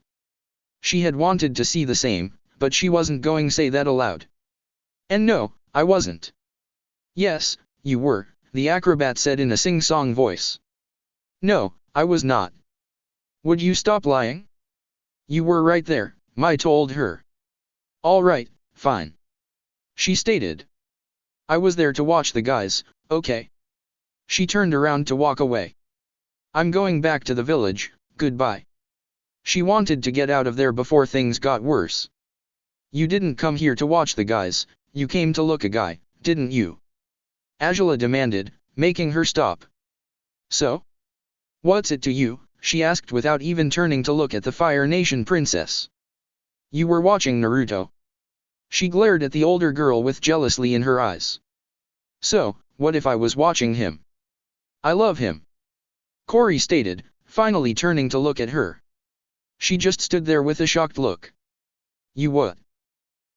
[SPEAKER 1] She had wanted to see the same, but she wasn't going to say that aloud. "And no, I wasn't." "Yes, you were," the acrobat said in a sing-song voice. "No, I was not." "Would you stop lying?" "You were right there," Mai told her. "All right, fine," she stated. "I was there to watch the guys, okay?" She turned around to walk away. "I'm going back to the village, goodbye." She wanted to get out of there before things got worse. "You didn't come here to watch the guys, you came to look a guy, didn't you?" Azula demanded, making her stop. "So? What's it to you?" she asked without even turning to look at the Fire Nation princess. "You were watching Naruto." She glared at the older girl with jealousy in her eyes. "So, what if I was watching him? I love him," Cory stated, finally turning to look at her. She just stood there with a shocked look. "You what?"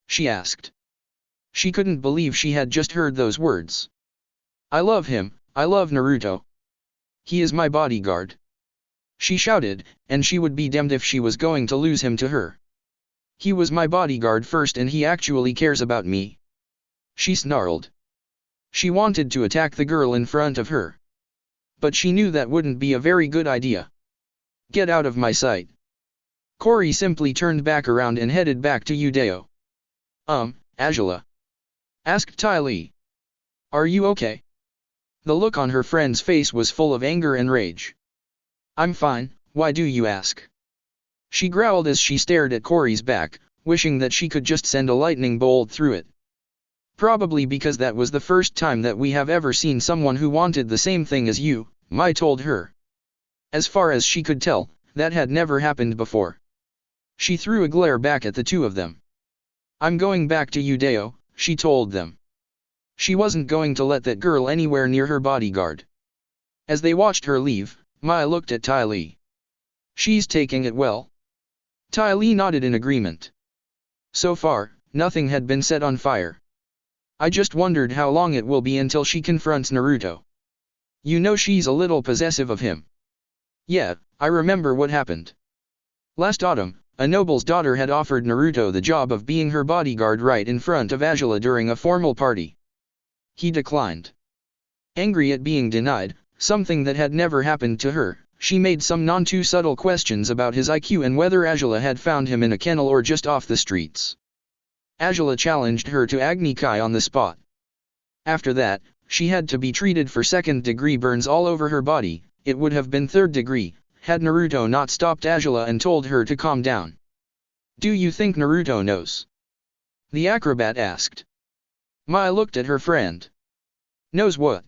[SPEAKER 1] she asked. She couldn't believe she had just heard those words. "I love him, I love Naruto. He is my bodyguard," she shouted, and she would be damned if she was going to lose him to her. "He was my bodyguard first and he actually cares about me," she snarled. She wanted to attack the girl in front of her. But she knew that wouldn't be a very good idea. "Get out of my sight." Cory simply turned back around and headed back to Judeo. Azula?" asked Tai Li. "Are you okay?" The look on her friend's face was full of anger and rage. "I'm fine, why do you ask?" she growled as she stared at Cory's back, wishing that she could just send a lightning bolt through it. Probably because that was the first time that we have ever seen someone who wanted the same thing as you, Mai told her. As far as she could tell, that had never happened before. She threw a glare back at the two of them. I'm going back to Judeo, she told them. She wasn't going to let that girl anywhere near her bodyguard. As they watched her leave, Mai looked at Tai Li. She's taking it well. Tai Li nodded in agreement. So far, nothing had been set on fire. I just wondered how long it will be until she confronts Naruto. You know she's a little possessive of him. Yeah, I remember what happened. Last autumn, a noble's daughter had offered Naruto the job of being her bodyguard right in front of Azula during a formal party. He declined. Angry at being denied, something that had never happened to her, she made some non-too-subtle questions about his IQ and whether Azula had found him in a kennel or just off the streets. Azula challenged her to Agni Kai on the spot. After that, she had to be treated for second-degree burns all over her body. It would have been third degree, had Naruto not stopped Azula and told her to calm down. Do you think Naruto knows? The acrobat asked. Mai looked at her friend. Knows what?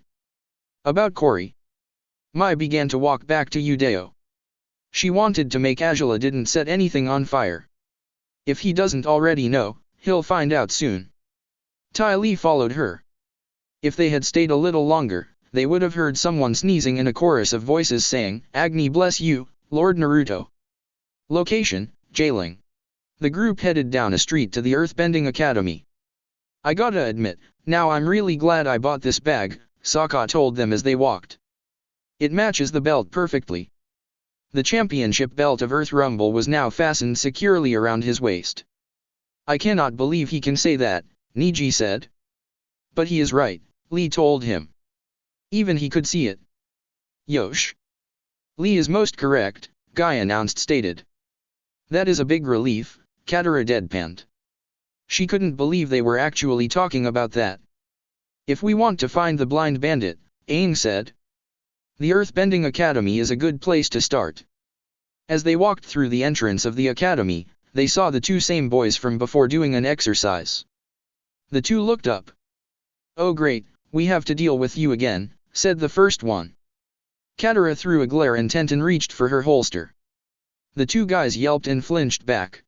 [SPEAKER 1] About Cory. Mai began to walk back to Judeo. She wanted to make Azula didn't set anything on fire. If he doesn't already know, he'll find out soon. Tai Li followed her. If they had stayed a little longer, they would have heard someone sneezing and a chorus of voices saying, Agni bless you, Lord Naruto. Location, Jailing. The group headed down a street to the Earthbending Academy. I gotta admit, now I'm really glad I bought this bag, Sokka told them as they walked. It matches the belt perfectly. The championship belt of Earth Rumble was now fastened securely around his waist. I cannot believe he can say that, Niji said. But he is right, Lee told him. Even he could see it. Yosh. Lee is most correct, Guy announced stated. That is a big relief, Katara deadpanned. She couldn't believe they were actually talking about that. If we want to find the blind bandit, Aang said. The Earthbending Academy is a good place to start. As they walked through the entrance of the academy, they saw the two same boys from before doing an exercise. The two looked up. Oh great, we have to deal with you again, said the first one. Katara threw a glare and Tenten reached for her holster. The two guys yelped and flinched back.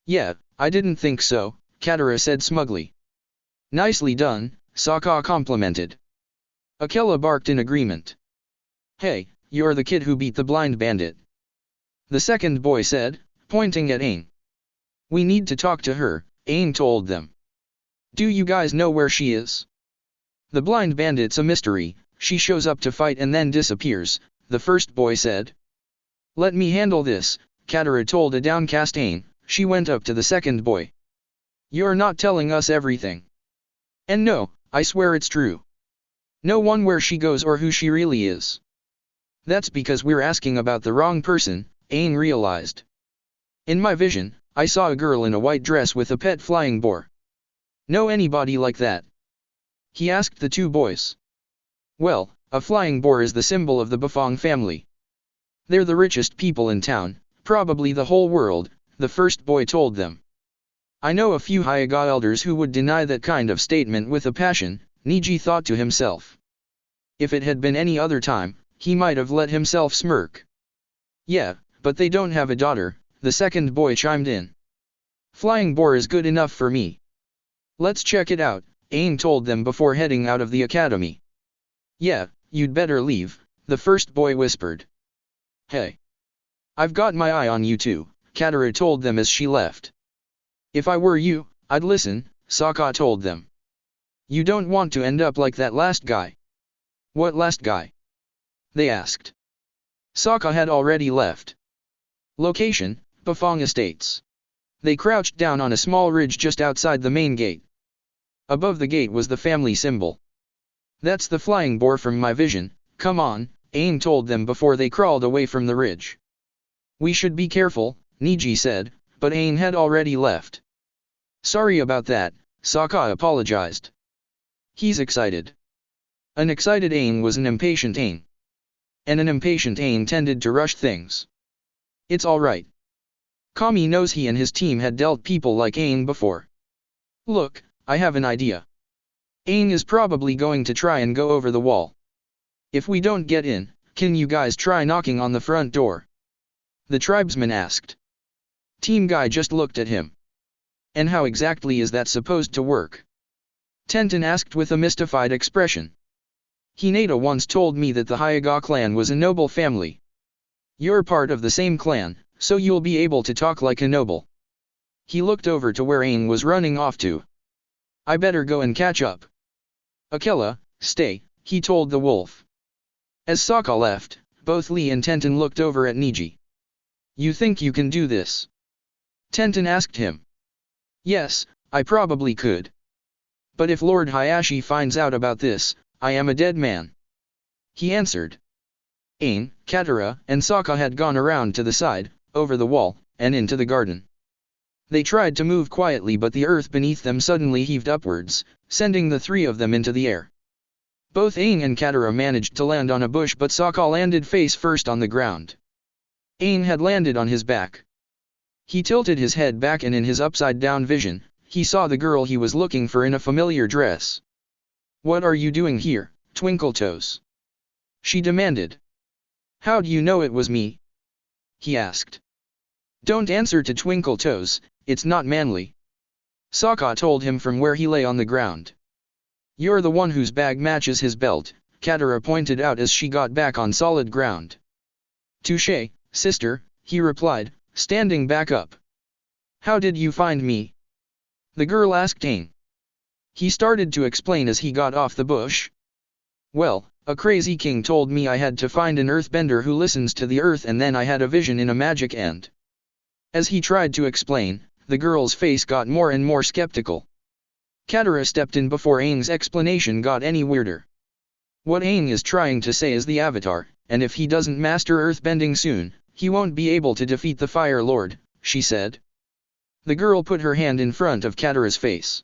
[SPEAKER 1] Yeah, I didn't think so, Katara said smugly. Nicely done, Sokka complimented. Akela barked in agreement. Hey, you're the kid who beat the blind bandit. The second boy said, pointing at Aang. We need to talk to her, Aang told them. Do you guys know where she is? The blind bandit's a mystery, she shows up to fight and then disappears, the first boy said. Let me handle this, Katara told a downcast Aang. She went up to the second boy. You're not telling us everything. And no, I swear it's true. No one where she goes or who she really is. That's because we're asking about the wrong person, Aang realized. In my vision, I saw a girl in a white dress with a pet flying boar. Know anybody like that? He asked the two boys. Well, a flying boar is the symbol of the Beifong family. They're the richest people in town, probably the whole world, the first boy told them. I know a few Hyuga elders who would deny that kind of statement with a passion, Niji thought to himself. If it had been any other time, he might have let himself smirk. Yeah, but they don't have a daughter, the second boy chimed in. Flying boar is good enough for me. Let's check it out, Aang told them before heading out of the academy. Yeah, you'd better leave, the first boy whispered. Hey. I've got my eye on you too, Katara told them as she left. If I were you, I'd listen, Sokka told them. You don't want to end up like that last guy. What last guy? They asked. Sokka had already left. Location, Beifong Estates. They crouched down on a small ridge just outside the main gate. Above the gate was the family symbol. That's the flying boar from my vision, come on, Aang told them before they crawled away from the ridge. We should be careful, Niji said, but Aang had already left. Sorry about that, Sokka apologized. He's excited. An excited Aang was an impatient Aang. And an impatient Aang tended to rush things. It's alright. Kami knows he and his team had dealt people like Aang before. Look, I have an idea. Aang is probably going to try and go over the wall. If we don't get in, can you guys try knocking on the front door? The tribesman asked. Team Guy just looked at him. And how exactly is that supposed to work? Tenten asked with a mystified expression. Hinata once told me that the Hyuga clan was a noble family. You're part of the same clan, so you'll be able to talk like a noble. He looked over to where Aang was running off to. I better go and catch up. Akela, stay, he told the wolf. As Sokka left, both Lee and Tenten looked over at Niji. You think you can do this? Tenten asked him. Yes, I probably could. But if Lord Hayashi finds out about this, I am a dead man. He answered. Aang, Katara, and Sokka had gone around to the side, over the wall, and into the garden. They tried to move quietly, but the earth beneath them suddenly heaved upwards, sending the three of them into the air. Both Aang and Katara managed to land on a bush, but Sokka landed face first on the ground. Aang had landed on his back. He tilted his head back, and in his upside-down vision, he saw the girl he was looking for in a familiar dress. What are you doing here, Twinkletoes? She demanded. How do you know it was me? He asked. Don't answer to Twinkletoes, it's not manly. Sokka told him from where he lay on the ground. You're the one whose bag matches his belt, Katara pointed out as she got back on solid ground. Touché, sister, he replied, standing back up. How did you find me? The girl asked Aang. He started to explain as he got off the bush. Well, a crazy king told me I had to find an earthbender who listens to the earth, and then I had a vision in a magic ant. As he tried to explain, the girl's face got more and more skeptical. Katara stepped in before Aang's explanation got any weirder. What Aang is trying to say is the Avatar, and if he doesn't master earthbending soon, he won't be able to defeat the Fire Lord, she said. The girl put her hand in front of Katara's face.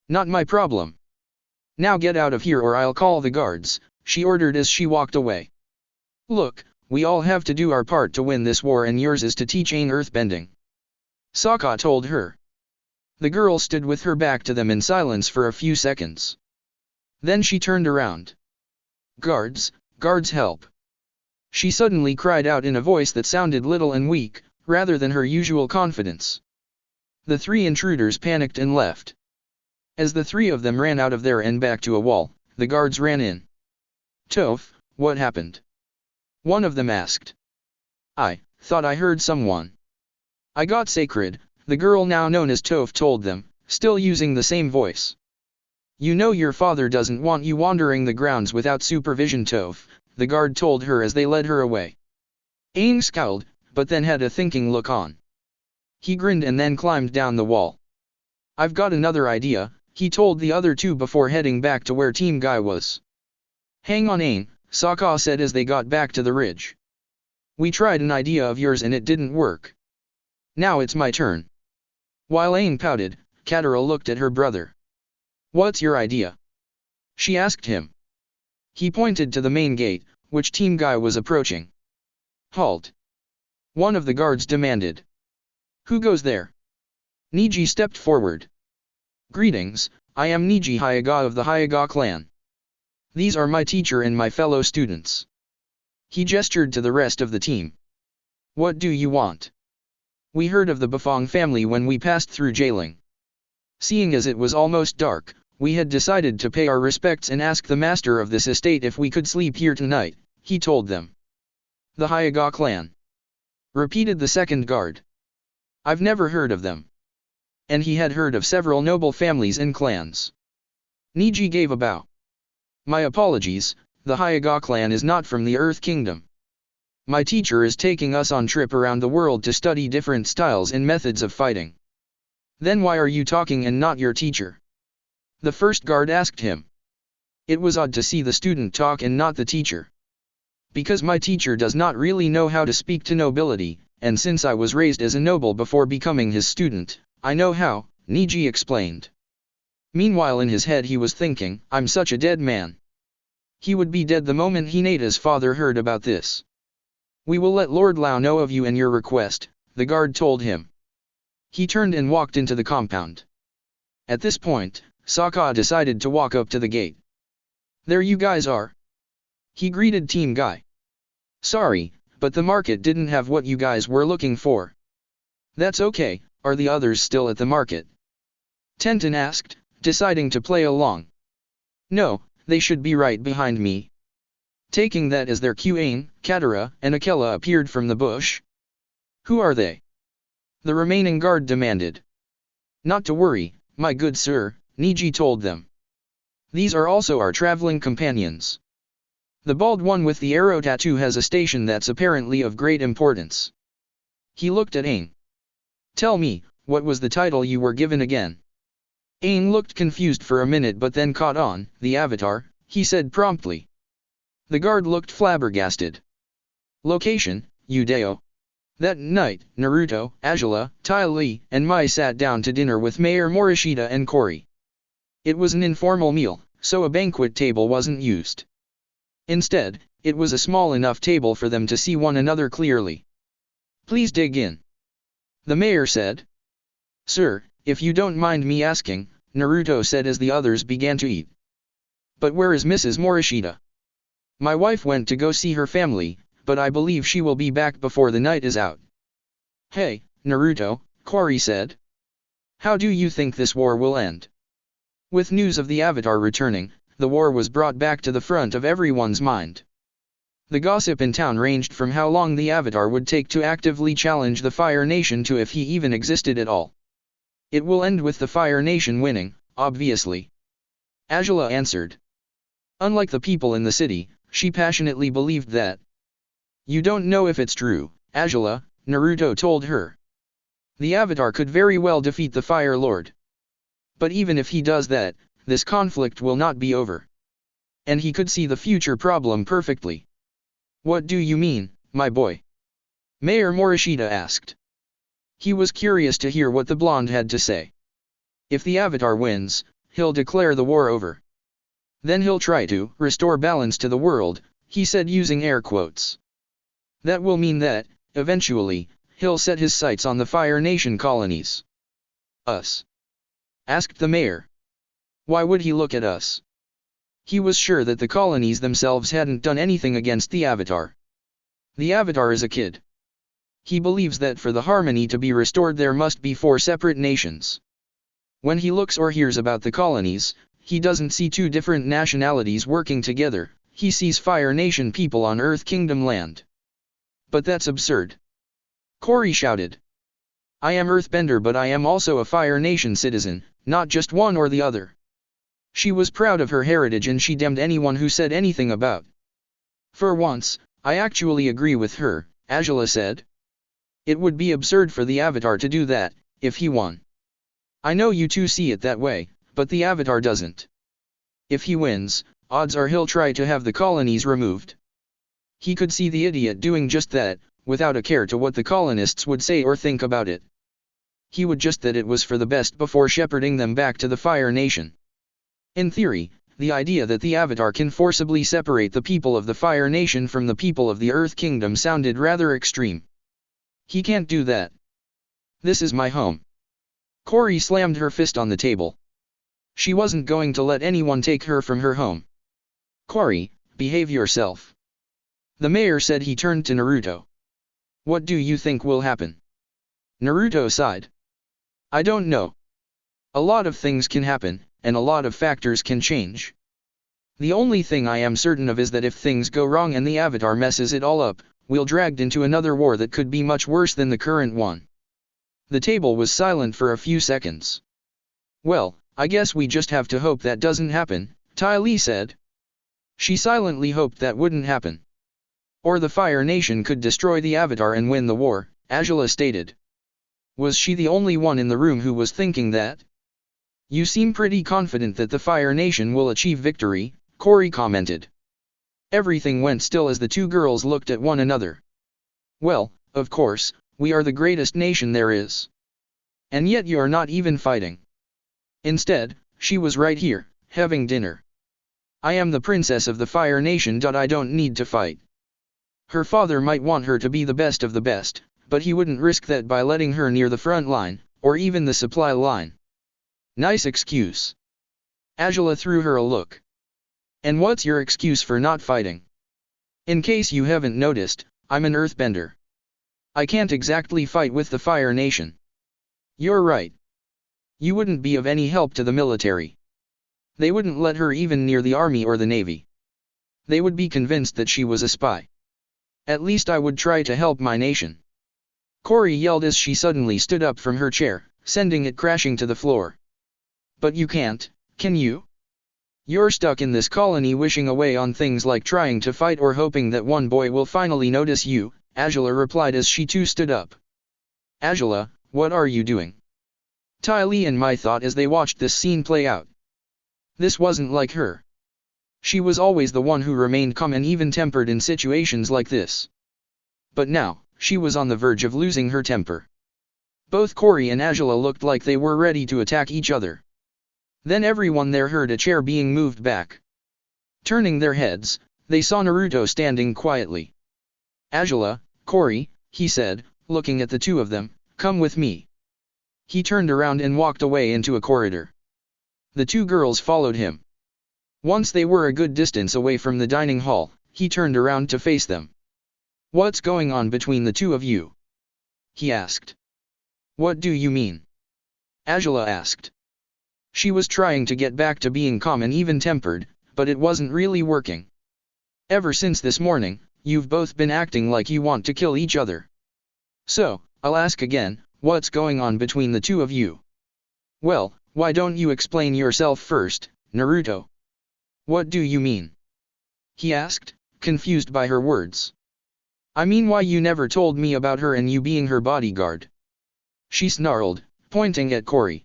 [SPEAKER 1] Not my problem. Now get out of here or I'll call the guards, she ordered as she walked away. Look, we all have to do our part to win this war, and yours is to teach Aang earthbending. Sokka told her. The girl stood with her back to them in silence for a few seconds. Then she turned around. Guards, guards help. She suddenly cried out in a voice that sounded little and weak, rather than her usual confidence. The three intruders panicked and left. As the three of them ran out of there and back to a wall, the guards ran in. Toph, what happened? One of them asked. I thought I heard someone. I got sacred, the girl now known as Toph told them, still using the same voice. You know your father doesn't want you wandering the grounds without supervision, Toph, the guard told her as they led her away. Aang scowled, but then had a thinking look on. He grinned and then climbed down the wall. I've got another idea, he told the other two before heading back to where Team Guy was. Hang on, Aang, Sokka said as they got back to the ridge. We tried an idea of yours and it didn't work. Now it's my turn. While Aang pouted, Katara looked at her brother. What's your idea? She asked him. He pointed to the main gate, which Team Guy was approaching. Halt! One of the guards demanded. Who goes there? Niji stepped forward. Greetings, I am Niji Hyuga of the Hyuga clan. These are my teacher and my fellow students. He gestured to the rest of the team. What do you want? We heard of the Beifong family when we passed through jailing. Seeing as it was almost dark, we had decided to pay our respects and ask the master of this estate if we could sleep here tonight, he told them. The Hyuga clan. Repeated the second guard. I've never heard of them. And he had heard of several noble families and clans. Niji gave a bow. My apologies, the Hyuga clan is not from the Earth Kingdom. My teacher is taking us on trip around the world to study different styles and methods of fighting. Then why are you talking and not your teacher? The first guard asked him. It was odd to see the student talk and not the teacher. Because my teacher does not really know how to speak to nobility, and since I was raised as a noble before becoming his student, I know how, Niji explained. Meanwhile in his head he was thinking, I'm such a dead man. He would be dead the moment Hinata's father heard about this. We will let Lord Lao know of you and your request, the guard told him. He turned and walked into the compound. At this point, Sokka decided to walk up to the gate. "There you guys are." He greeted Team Guy. "Sorry, but the market didn't have what you guys were looking for." "That's okay, are the others still at the market?" Tenten asked, deciding to play along. "No, they should be right behind me." Taking that as their cue, Aang, Katara, and Akela appeared from the bush. "Who are they?" the remaining guard demanded. "Not to worry, my good sir," Niji told them. "These are also our traveling companions. The bald one with the arrow tattoo has a station that's apparently of great importance." He looked at Aang. "Tell me, what was the title you were given again?" Aang looked confused for a minute but then caught on. "The Avatar," he said promptly. The guard looked flabbergasted. "Location, Judeo." That night, Naruto, Azula, Ty Lee, and Mai sat down to dinner with Mayor Morishita and Cory. It was an informal meal, so a banquet table wasn't used. Instead, it was a small enough table for them to see one another clearly. "Please dig in," the mayor said. "Sir, if you don't mind me asking," Naruto said as the others began to eat. "But where is Mrs. Morishita?" "My wife went to go see her family, but I believe she will be back before the night is out." "Hey, Naruto," Cory said. "How do you think this war will end?" With news of the Avatar returning, the war was brought back to the front of everyone's mind. The gossip in town ranged from how long the Avatar would take to actively challenge the Fire Nation to if he even existed at all. "It will end with the Fire Nation winning, obviously," Azula answered. Unlike the people in the city, she passionately believed that. "You don't know if it's true, Azula," Naruto told her. "The Avatar could very well defeat the Fire Lord. But even if he does that, this conflict will not be over. And he could see the future problem perfectly." "What do you mean, my boy?" Mayor Morishita asked. He was curious to hear what the blonde had to say. "If the Avatar wins, he'll declare the war over. Then he'll try to restore balance to the world," he said using air quotes. "That will mean that, eventually, he'll set his sights on the Fire Nation colonies." "Us?" asked the mayor. "Why would he look at us?" He was sure that the colonies themselves hadn't done anything against the Avatar. The Avatar is a kid. He believes that for the harmony to be restored there must be 4 separate nations. When he looks or hears about the colonies, he doesn't see 2 different nationalities working together, he sees Fire Nation people on Earth Kingdom land. "But that's absurd!" Cory shouted. "I am Earthbender but I am also a Fire Nation citizen, not just one or the other." She was proud of her heritage and she damned anyone who said anything about. "For once, I actually agree with her," Azula said. "It would be absurd for the Avatar to do that, if he won. I know you two see it that way, but the Avatar doesn't. If he wins, odds are he'll try to have the colonies removed. He could see the idiot doing just that, without a care to what the colonists would say or think about it. He would just that it was for the best before shepherding them back to the Fire Nation. In theory, the idea that the Avatar can forcibly separate the people of the Fire Nation from the people of the Earth Kingdom sounded rather extreme. He can't do that. This is my home." Cory slammed her fist on the table. She wasn't going to let anyone take her from her home. "Cory, behave yourself." The mayor said. He turned to Naruto. "What do you think will happen?" Naruto sighed. "I don't know. A lot of things can happen, and a lot of factors can change. The only thing I am certain of is that if things go wrong and the Avatar messes it all up, we'll dragged into another war that could be much worse than the current one." The table was silent for a few seconds. "Well, I guess we just have to hope that doesn't happen," Ty Lee said. She silently hoped that wouldn't happen. "Or the Fire Nation could destroy the Avatar and win the war," Azula stated. Was she the only one in the room who was thinking that? "You seem pretty confident that the Fire Nation will achieve victory," Cory commented. Everything went still as the 2 girls looked at one another. "Well, of course, we are the greatest nation there is. And yet you are not even fighting. Instead, she was right here, having dinner. I am the princess of the Fire Nation. I don't need to fight." Her father might want her to be the best of the best, but he wouldn't risk that by letting her near the front line, or even the supply line. Nice excuse. Azula threw her a look. And what's your excuse for not fighting? In case you haven't noticed, I'm an earthbender. I can't exactly fight with the Fire Nation. You're right. You wouldn't be of any help to the military. They wouldn't let her even near the army or the navy. They would be convinced that she was a spy. At least I would try to help my nation. Corey yelled as she suddenly stood up from her chair, sending it crashing to the floor. But you can't, can you? You're stuck in this colony wishing away on things like trying to fight or hoping that one boy will finally notice you, Azula replied as she too stood up. Azula, what are you doing? Ty Lee and Mai thought as they watched this scene play out. This wasn't like her. She was always the one who remained calm and even-tempered in situations like this. But now, she was on the verge of losing her temper. Both Corey and Azula looked like they were ready to attack each other. Then everyone there heard a chair being moved back. Turning their heads, they saw Naruto standing quietly. Azula, Corey, he said, looking at the two of them, come with me. He turned around and walked away into a corridor. The two girls followed him. Once they were a good distance away from the dining hall, he turned around to face them. What's going on between the two of you? He asked. What do you mean? Azula asked. She was trying to get back to being calm and even-tempered, but it wasn't really working. Ever since this morning, you've both been acting like you want to kill each other. So, I'll ask again, what's going on between the two of you? Well, why don't you explain yourself first, Naruto? What do you mean? He asked, confused by her words. I mean why you never told me about her and you being her bodyguard. She snarled, pointing at Corey.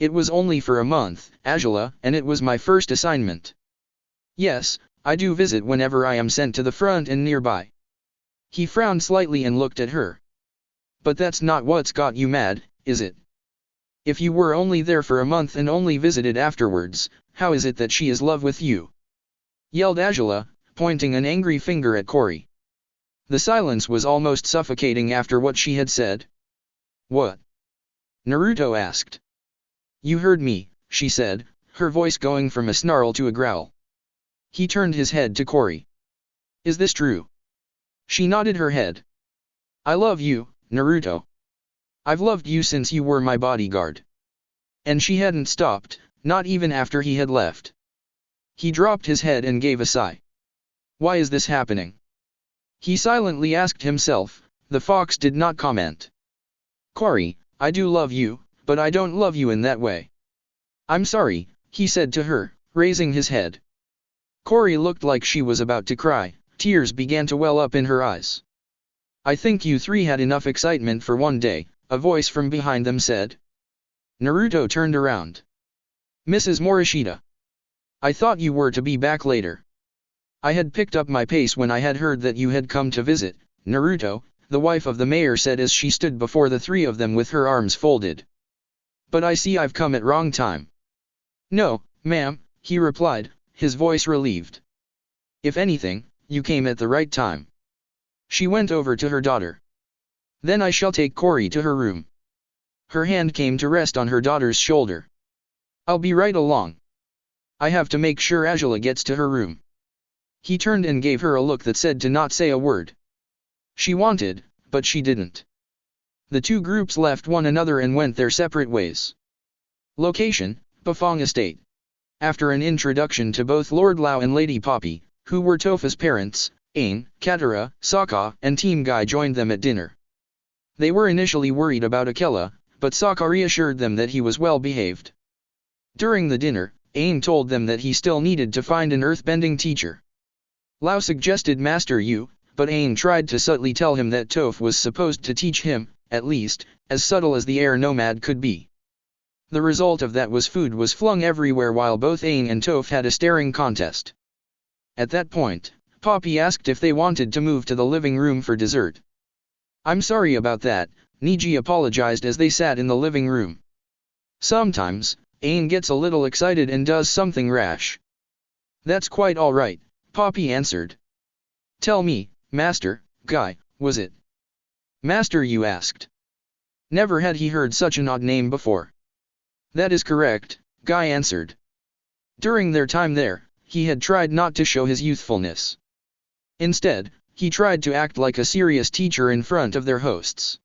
[SPEAKER 1] It was only for a month, Azula, and it was my first assignment. Yes, I do visit whenever I am sent to the front and nearby. He frowned slightly and looked at her. But that's not what's got you mad, is it? If you were only there for a month and only visited afterwards, how is it that she is in love with you? Yelled Azula, pointing an angry finger at Corey. The silence was almost suffocating after what she had said. What? Naruto asked. You heard me, she said, her voice going from a snarl to a growl. He turned his head to Corey. Is this true? She nodded her head. I love you, Naruto. I've loved you since you were my bodyguard. And she hadn't stopped, not even after he had left. He dropped his head and gave a sigh. Why is this happening? He silently asked himself. The fox did not comment. Corey, I do love you, but I don't love you in that way. I'm sorry, he said to her, raising his head. Corey looked like she was about to cry, tears began to well up in her eyes. I think you three had enough excitement for one day, a voice from behind them said. Naruto turned around. Mrs. Morishita. I thought you were to be back later. I had picked up my pace when I had heard that you had come to visit, Naruto, the wife of the mayor said as she stood before the three of them with her arms folded. But I see I've come at wrong time. No, ma'am, he replied, his voice relieved. If anything, you came at the right time. She went over to her daughter. Then I shall take Corey to her room. Her hand came to rest on her daughter's shoulder. I'll be right along. I have to make sure Azula gets to her room. He turned and gave her a look that said to not say a word. She wanted, but she didn't. The two groups left one another and went their separate ways. Location, Beifong Estate. After an introduction to both Lord Lao and Lady Poppy, who were Topha's parents, Aang, Katara, Sokka, and Team Guy joined them at dinner. They were initially worried about Akela, but Sokka reassured them that he was well behaved. During the dinner, Aang told them that he still needed to find an earthbending teacher. Lao suggested Master Yu, but Aang tried to subtly tell him that Toph was supposed to teach him, at least, as subtle as the air nomad could be. The result of that was food was flung everywhere while both Aang and Toph had a staring contest. At that point, Poppy asked if they wanted to move to the living room for dessert. I'm sorry about that, Niji apologized as they sat in the living room. Sometimes, Aang gets a little excited and does something rash. That's quite alright, Poppy answered. Tell me, Master, Guy, was it? Master Yu asked. Never had he heard such an odd name before. That is correct, Guy answered. During their time there, he had tried not to show his youthfulness. Instead, he tried to act like a serious teacher in front of their hosts.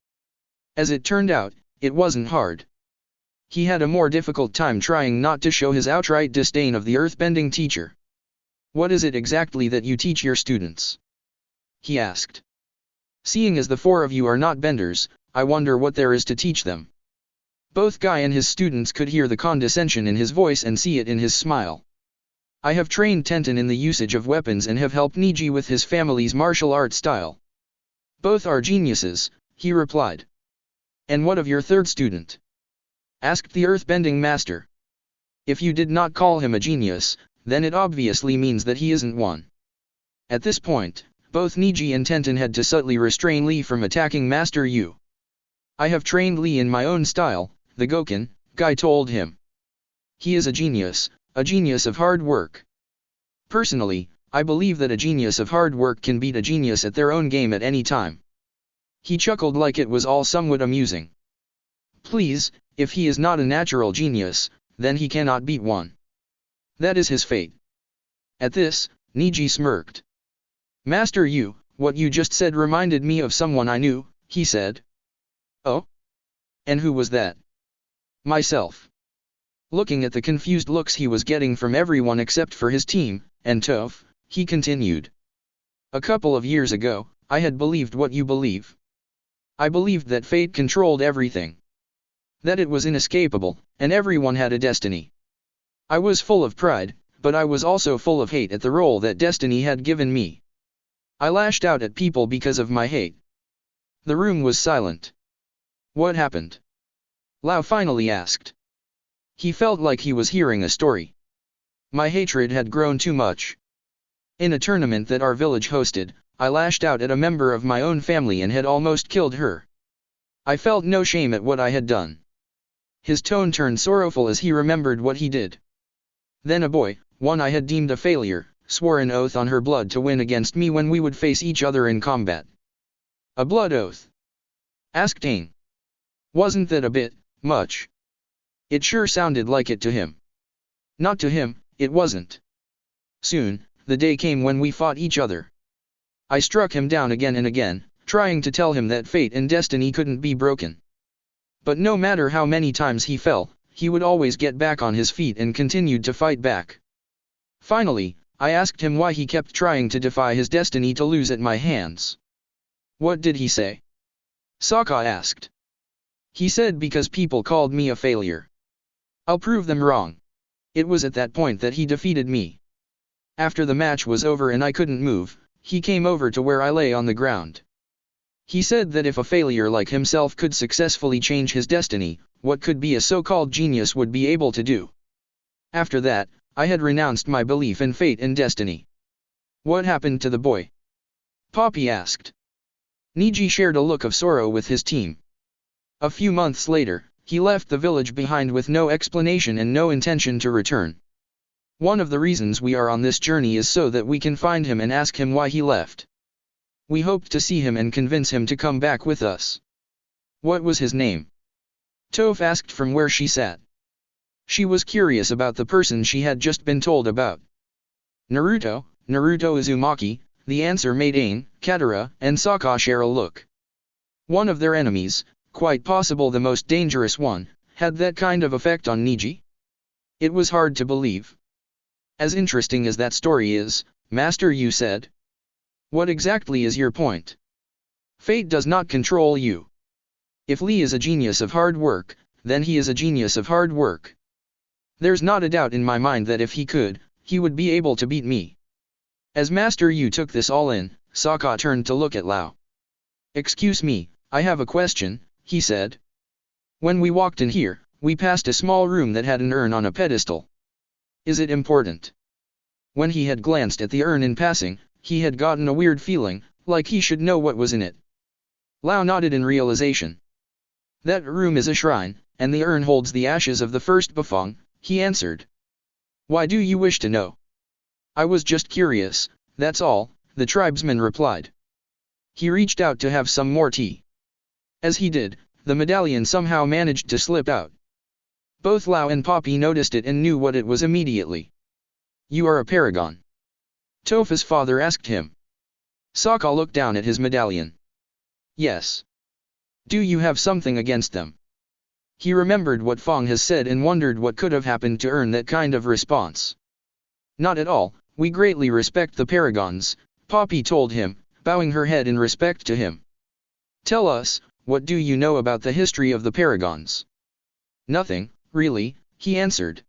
[SPEAKER 1] As it turned out, it wasn't hard. He had a more difficult time trying not to show his outright disdain of the earthbending teacher. "What is it exactly that you teach your students?" he asked. "Seeing as the four of you are not benders, I wonder what there is to teach them." Both Guy and his students could hear the condescension in his voice and see it in his smile. "I have trained Tenten in the usage of weapons and have helped Niji with his family's martial art style." "Both are geniuses," he replied. "And what of your third student?" asked the earthbending master. "If you did not call him a genius, then it obviously means that he isn't one." At this point, both Niji and Tenten had to subtly restrain Lee from attacking Master Yu. "I have trained Lee in my own style," the Goken, Guy told him. "He is a genius of hard work. Personally, I believe that a genius of hard work can beat a genius at their own game at any time." He chuckled like it was all somewhat amusing. "Please, if he is not a natural genius, then he cannot beat one. That is his fate." At this, Niji smirked. "Master Yu, what you just said reminded me of someone I knew," he said. "Oh? And who was that?" "Myself." Looking at the confused looks he was getting from everyone except for his team, and Toph, he continued. "A couple of years ago, I had believed what you believe. I believed that fate controlled everything. That it was inescapable, and everyone had a destiny. I was full of pride, but I was also full of hate at the role that destiny had given me. I lashed out at people because of my hate." The room was silent. "What happened?" Lao finally asked. He felt like he was hearing a story. "My hatred had grown too much. In a tournament that our village hosted, I lashed out at a member of my own family and had almost killed her. I felt no shame at what I had done." His tone turned sorrowful as he remembered what he did. "Then a boy, one I had deemed a failure, swore an oath on her blood to win against me when we would face each other in combat." "A blood oath?" asked Aang. "Wasn't that a bit much?" It sure sounded like it to him. Not to him, it wasn't. Soon, the day came when we fought each other. I struck him down again and again, trying to tell him that fate and destiny couldn't be broken. But no matter how many times he fell, he would always get back on his feet and continued to fight back. Finally, I asked him why he kept trying to defy his destiny to lose at my hands. "What did he say?" Sokka asked. "He said because people called me a failure. I'll prove them wrong." It was at that point that he defeated me. After the match was over and I couldn't move, he came over to where I lay on the ground. He said that if a failure like himself could successfully change his destiny, what could be a so-called genius would be able to do. After that, I had renounced my belief in fate and destiny. "What happened to the boy?" Poppy asked. Niji shared a look of sorrow with his team. "A few months later, he left the village behind with no explanation and no intention to return. One of the reasons we are on this journey is so that we can find him and ask him why he left. We hoped to see him and convince him to come back with us." "What was his name?" Toph asked from where she sat. She was curious about the person she had just been told about. "Naruto Uzumaki," the answer made Aang, Katara, and Sokka share a look. One of their enemies, quite possible the most dangerous one, had that kind of effect on Niji? It was hard to believe. "As interesting as that story is," Master Yu said. "What exactly is your point?" "Fate does not control you. If Lee is a genius of hard work, then he is a genius of hard work. There's not a doubt in my mind that if he could, he would be able to beat me." As Master Yu took this all in, Sokka turned to look at Lao. "Excuse me, I have a question," he said. "When we walked in here, we passed a small room that had an urn on a pedestal. Is it important?" When he had glanced at the urn in passing, he had gotten a weird feeling, like he should know what was in it. Lao nodded in realization. "That room is a shrine, and the urn holds the ashes of the first Beifong," he answered. "Why do you wish to know?" "I was just curious, that's all," the tribesman replied. He reached out to have some more tea. As he did, the medallion somehow managed to slip out. Both Lao and Poppy noticed it and knew what it was immediately. You are a paragon? Topha's father asked him. Sokka looked down at his medallion. Yes. Do you have something against them? He remembered what Fong has said and wondered what could have happened to earn that kind of response. Not at all, we greatly respect the paragons, Poppy told him, bowing her head in respect to him. Tell us, what do you know about the history of the paragons? Nothing, really, he answered.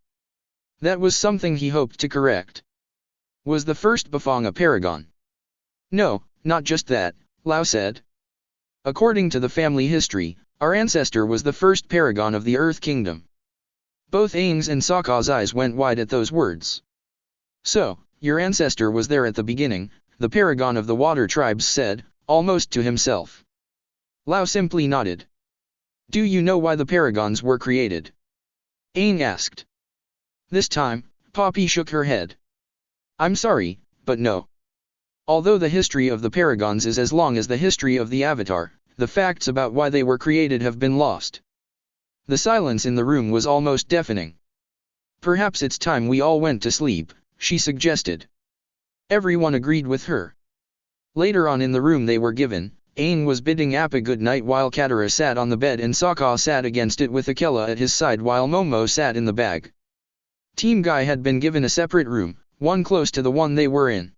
[SPEAKER 1] That was something he hoped to correct. Was the first Beifong a paragon? No, not just that, Lao said. According to the family history, our ancestor was the first paragon of the Earth Kingdom. Both Aang's and Sokka's eyes went wide at those words. So, your ancestor was there at the beginning, the paragon of the water tribes said, almost to himself. Lao simply nodded. Do you know why the paragons were created? Aang asked. This time, Poppy shook her head. I'm sorry, but no. Although the history of the paragons is as long as the history of the Avatar, the facts about why they were created have been lost. The silence in the room was almost deafening. Perhaps it's time we all went to sleep, she suggested. Everyone agreed with her. Later on in the room they were given, Aang was bidding Appa good night while Katara sat on the bed and Sokka sat against it with Akela at his side while Momo sat in the bag. Team Guy had been given a separate room, one close to the one they were in.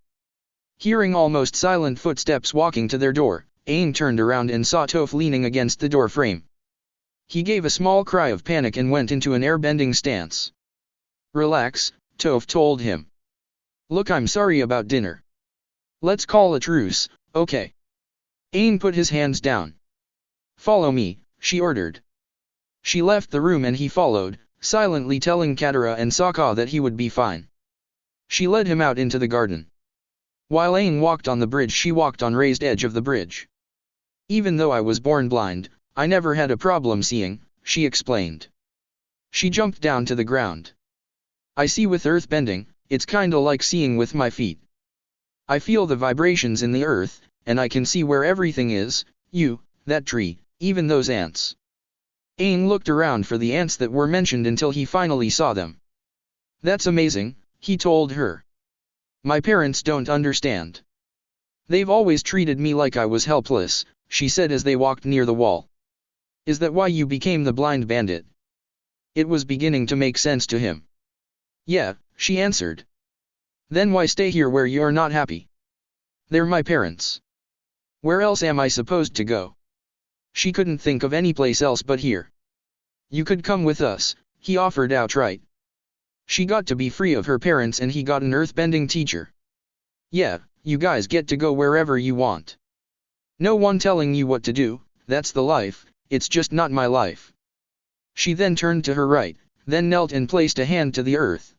[SPEAKER 1] Hearing almost silent footsteps walking to their door, Aang turned around and saw Toph leaning against the door frame. He gave a small cry of panic and went into an airbending stance. Relax, Toph told him. Look, I'm sorry about dinner. Let's call a truce, okay? Aang put his hands down. Follow me, she ordered. She left the room and he followed, silently telling Katara and Sokka that he would be fine. She led him out into the garden. While Aang walked on the bridge, she walked on raised edge of the bridge. Even though I was born blind, I never had a problem seeing, she explained. She jumped down to the ground. I see with earth bending, it's kinda like seeing with my feet. I feel the vibrations in the earth, and I can see where everything is, you, that tree, even those ants. Aang looked around for the ants that were mentioned until he finally saw them. That's amazing, he told her. My parents don't understand. They've always treated me like I was helpless, she said as they walked near the wall. Is that why you became the blind bandit? It was beginning to make sense to him. Yeah, she answered. Then why stay here where you're not happy? They're my parents. Where else am I supposed to go? She couldn't think of any place else but here. You could come with us, he offered outright. She got to be free of her parents and he got an earthbending teacher. Yeah, you guys get to go wherever you want. No one telling you what to do, that's the life, it's just not my life. She then turned to her right, then knelt and placed a hand to the earth.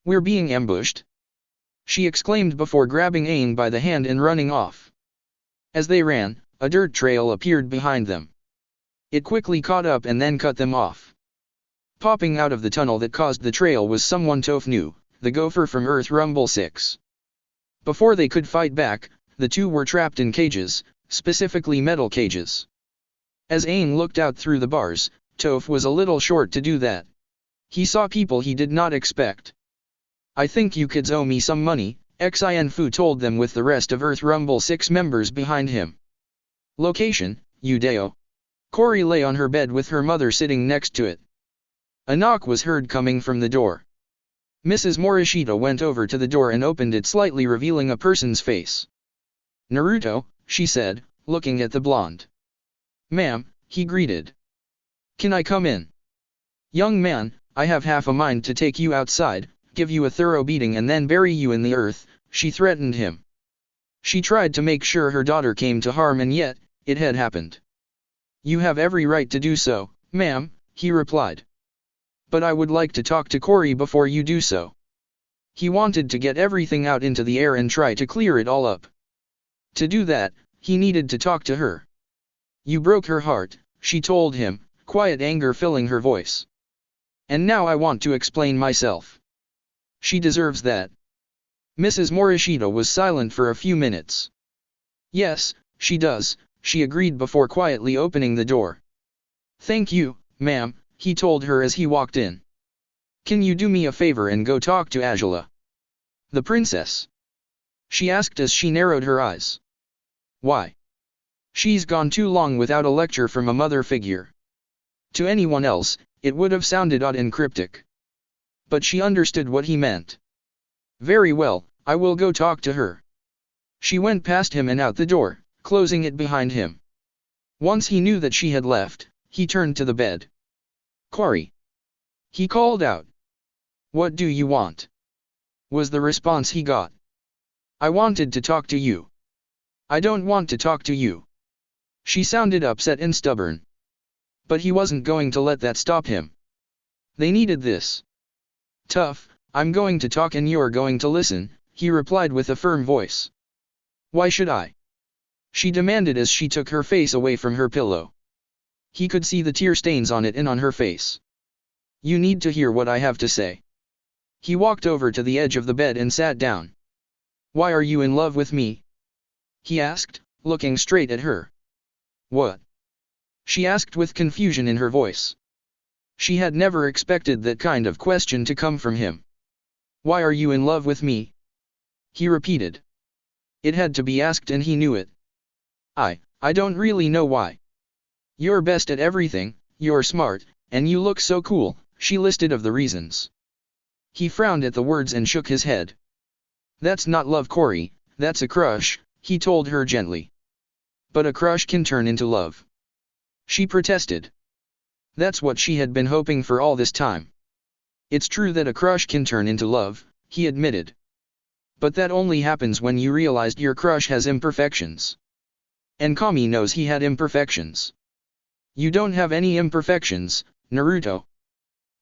[SPEAKER 1] We're being ambushed, she exclaimed before grabbing Aang by the hand and running off. As they ran, a dirt trail appeared behind them. It quickly caught up and then cut them off. Popping out of the tunnel that caused the trail was someone Toph knew, the gopher from Earth Rumble 6. Before they could fight back, the two were trapped in cages, specifically metal cages. As Aang looked out through the bars, Toph was a little short to do that. He saw people he did not expect. I think you kids owe me some money, Xin told them with the rest of Earth Rumble 6 members behind him. Location, Judeo. Cory lay on her bed with her mother sitting next to it. A knock was heard coming from the door. Mrs. Morishita went over to the door and opened it slightly, revealing a person's face. Naruto, she said, looking at the blonde. Ma'am, he greeted. Can I come in? Young man, I have half a mind to take you outside, give you a thorough beating and then bury you in the earth, she threatened him. She tried to make sure her daughter came to harm and yet, it had happened. You have every right to do so, ma'am, he replied. But I would like to talk to Cory before you do so. He wanted to get everything out into the air and try to clear it all up. To do that, he needed to talk to her. You broke her heart, she told him, quiet anger filling her voice. And now I want to explain myself. She deserves that. Mrs. Morishita was silent for a few minutes. Yes, she does, she agreed before quietly opening the door. Thank you, ma'am, he told her as he walked in. Can you do me a favor and go talk to Azula? The princess? She asked as she narrowed her eyes. Why? She's gone too long without a lecture from a mother figure. To anyone else, it would have sounded odd and cryptic. But she understood what he meant. Very well, I will go talk to her. She went past him and out the door, closing it behind him. Once he knew that she had left, he turned to the bed. Cory. He called out. What do you want? Was the response he got. I wanted to talk to you. I don't want to talk to you. She sounded upset and stubborn. But he wasn't going to let that stop him. They needed this. Tough, I'm going to talk and you're going to listen, he replied with a firm voice. Why should I? She demanded as she took her face away from her pillow. He could see the tear stains on it and on her face. You need to hear what I have to say. He walked over to the edge of the bed and sat down. Why are you in love with me? He asked, looking straight at her. What? She asked with confusion in her voice. She had never expected that kind of question to come from him. Why are you in love with me? He repeated. It had to be asked and he knew it. I don't really know why. You're best at everything, you're smart, and you look so cool, she listed of the reasons. He frowned at the words and shook his head. That's not love, Cory, that's a crush, he told her gently. But a crush can turn into love. She protested. That's what she had been hoping for all this time. It's true that a crush can turn into love, he admitted. But that only happens when you realized your crush has imperfections. And Kami knows he had imperfections. You don't have any imperfections, Naruto.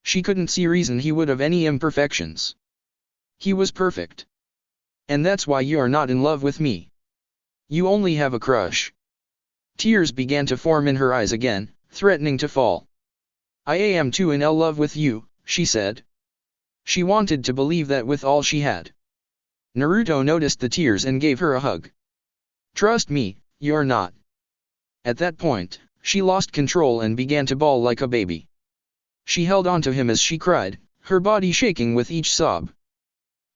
[SPEAKER 1] She couldn't see reason he would have any imperfections. He was perfect. And that's why you are not in love with me. You only have a crush. Tears began to form in her eyes again, threatening to fall. I am too in love with you, she said. She wanted to believe that with all she had. Naruto noticed the tears and gave her a hug. Trust me, you're not. At that point, she lost control and began to bawl like a baby. She held onto him as she cried, her body shaking with each sob.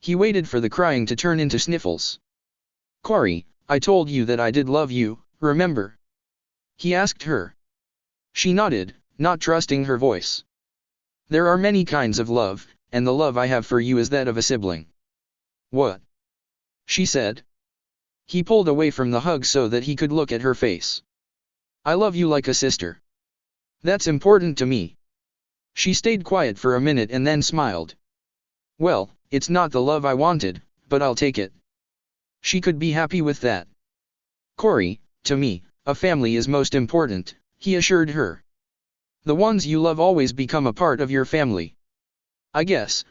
[SPEAKER 1] He waited for the crying to turn into sniffles. Cory, I told you that I did love you, remember? He asked her. She nodded, not trusting her voice. There are many kinds of love, and the love I have for you is that of a sibling. What? She said. He pulled away from the hug so that he could look at her face. I love you like a sister. That's important to me. She stayed quiet for a minute and then smiled. Well, it's not the love I wanted, but I'll take it. She could be happy with that. Cory, to me, a family is most important, he assured her. The ones you love always become a part of your family. I guess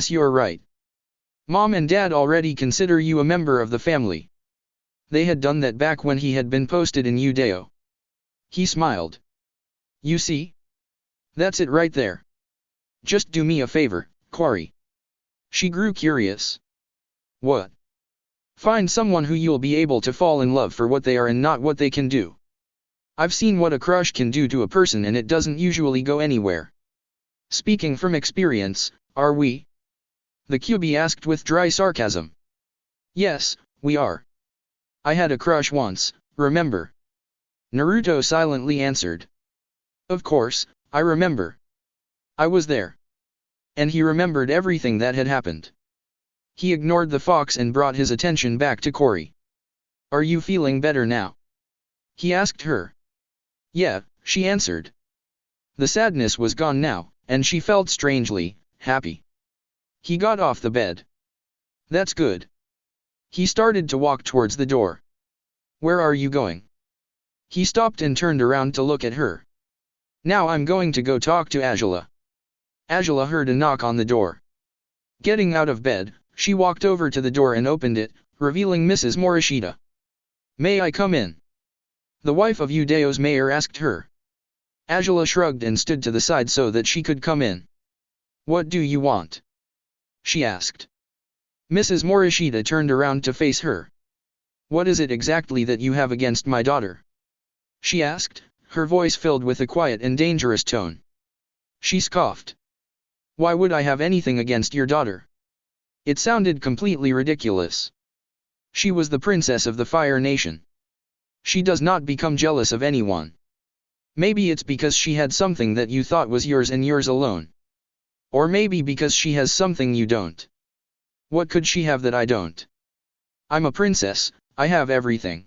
[SPEAKER 1] you're right. Mom and Dad already consider you a member of the family. They had done that back when he had been posted in Judeo. He smiled. You see? That's it right there. Just do me a favor, Cory. She grew curious. What? Find someone who you'll be able to fall in love for what they are and not what they can do. I've seen what a crush can do to a person and it doesn't usually go anywhere. Speaking from experience, are we? The QB asked with dry sarcasm. Yes, we are. I had a crush once, remember? Naruto silently answered. Of course, I remember. I was there. And he remembered everything that had happened. He ignored the fox and brought his attention back to Cory. Are you feeling better now? He asked her. Yeah, she answered. The sadness was gone now, and she felt strangely happy. He got off the bed. That's good. He started to walk towards the door. Where are you going? He stopped and turned around to look at her. Now I'm going to go talk to Azula. Azula heard a knock on the door. Getting out of bed, she walked over to the door and opened it, revealing Mrs. Morishita. May I come in? The wife of Judeo's mayor asked her. Azula shrugged and stood to the side so that she could come in. What do you want? She asked. Mrs. Morishita turned around to face her. What is it exactly that you have against my daughter? She asked, her voice filled with a quiet and dangerous tone. She scoffed. Why would I have anything against your daughter? It sounded completely ridiculous. She was the princess of the Fire Nation. She does not become jealous of anyone. Maybe it's because she had something that you thought was yours and yours alone. Or maybe because she has something you don't. What could she have that I don't? I'm a princess, I have everything.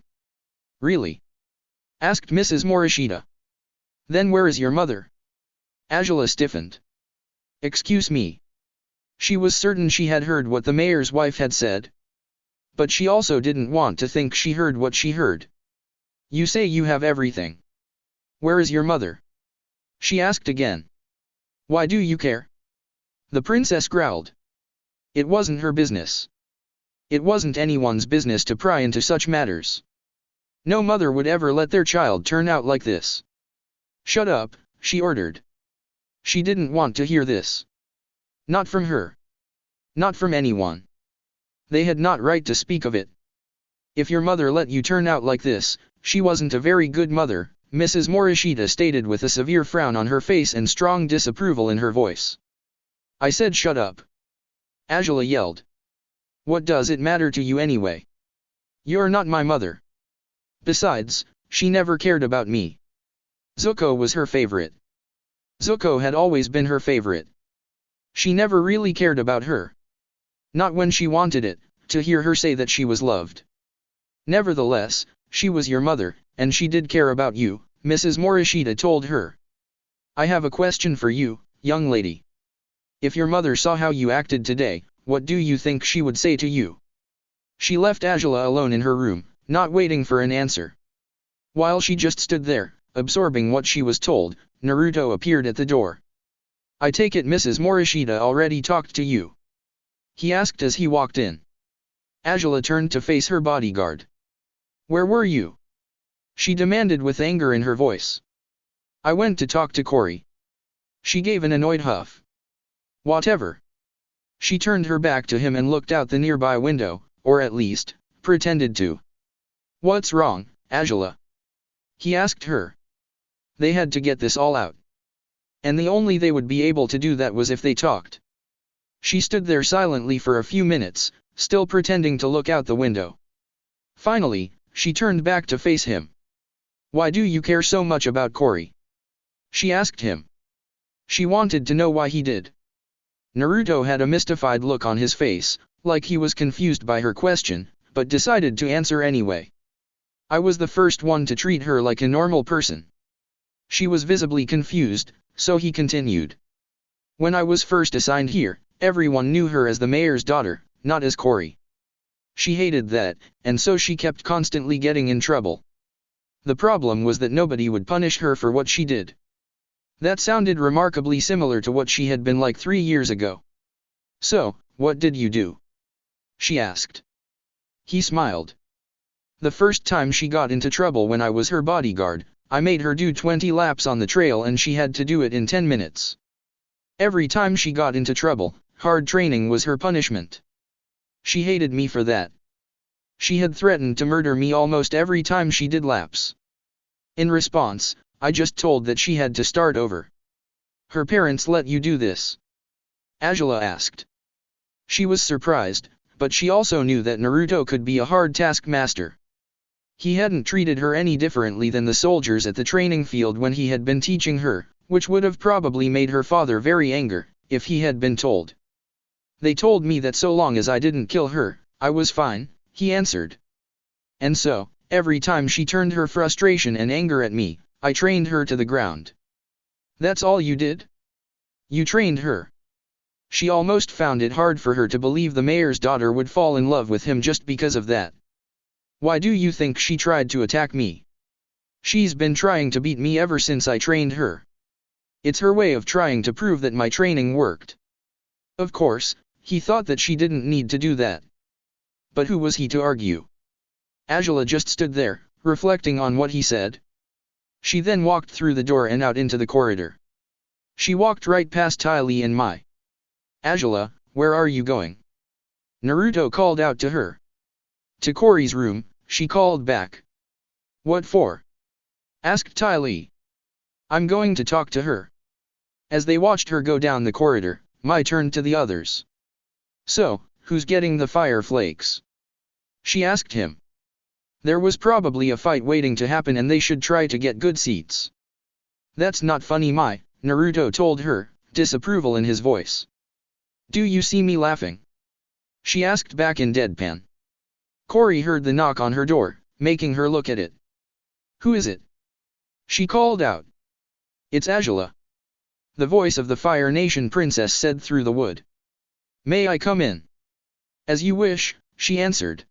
[SPEAKER 1] Really? Asked Mrs. Morishita. Then where is your mother? Azula stiffened. Excuse me. She was certain she had heard what the mayor's wife had said. But she also didn't want to think she heard what she heard. You say you have everything. Where is your mother? She asked again. Why do you care? The princess growled. It wasn't her business. It wasn't anyone's business to pry into such matters. No mother would ever let their child turn out like this. Shut up, she ordered. She didn't want to hear this. Not from her. Not from anyone. They had not right to speak of it. If your mother let you turn out like this, she wasn't a very good mother, Mrs. Morishita stated with a severe frown on her face and strong disapproval in her voice. I said shut up. Azula yelled. What does it matter to you anyway? You're not my mother. Besides, she never cared about me. Zuko was her favorite. Zuko had always been her favorite. She never really cared about her. Not when she wanted it, to hear her say that she was loved. Nevertheless, she was your mother, and she did care about you, Mrs. Morishita told her. I have a question for you, young lady. If your mother saw how you acted today, what do you think she would say to you? She left Azula alone in her room, not waiting for an answer. While she just stood there, absorbing what she was told, Naruto appeared at the door. I take it Mrs. Morishita already talked to you? He asked as he walked in. Azula turned to face her bodyguard. Where were you? She demanded with anger in her voice. I went to talk to Cory. She gave an annoyed huff. Whatever. She turned her back to him and looked out the nearby window, or at least, pretended to. What's wrong, Azula? He asked her. They had to get this all out. And the only they would be able to do that was if they talked. She stood there silently for a few minutes, still pretending to look out the window. Finally, she turned back to face him. Why do you care so much about Cory? She asked him. She wanted to know why he did. Naruto had a mystified look on his face, like he was confused by her question, but decided to answer anyway. I was the first one to treat her like a normal person. She was visibly confused, so he continued. When I was first assigned here, everyone knew her as the mayor's daughter, not as Cory. She hated that, and so she kept constantly getting in trouble. The problem was that nobody would punish her for what she did. That sounded remarkably similar to what she had been like 3 years ago. So, what did you do? She asked. He smiled. The first time she got into trouble when I was her bodyguard, I made her do 20 laps on the trail and she had to do it in 10 minutes. Every time she got into trouble, hard training was her punishment. She hated me for that. She had threatened to murder me almost every time she did laps. In response, I just told that she had to start over. Her parents let you do this? Azula asked. She was surprised, but she also knew that Naruto could be a hard taskmaster. He hadn't treated her any differently than the soldiers at the training field when he had been teaching her, which would have probably made her father very angry, if he had been told. They told me that so long as I didn't kill her, I was fine, he answered. And so, every time she turned her frustration and anger at me, I trained her to the ground. That's all you did? You trained her. She almost found it hard for her to believe the mayor's daughter would fall in love with him just because of that. Why do you think she tried to attack me? She's been trying to beat me ever since I trained her. It's her way of trying to prove that my training worked. Of course, he thought that she didn't need to do that. But who was he to argue? Azula just stood there, reflecting on what he said. She then walked through the door and out into the corridor. She walked right past Ty Lee and Mai. Azula, where are you going? Naruto called out to her. To Cory's room, she called back. What for? Asked Ty Lee. I'm going to talk to her. As they watched her go down the corridor, Mai turned to the others. So, Who's getting the fire flakes? She asked him. There was probably a fight waiting to happen and they should try to get good seats. That's not funny, Naruto told her, disapproval in his voice. Do you see me laughing? She asked back in deadpan. Cory heard the knock on her door, making her look at it. Who is it? She called out. It's Azula. The voice of the Fire Nation princess said through the wood. May I come in? As you wish, she answered.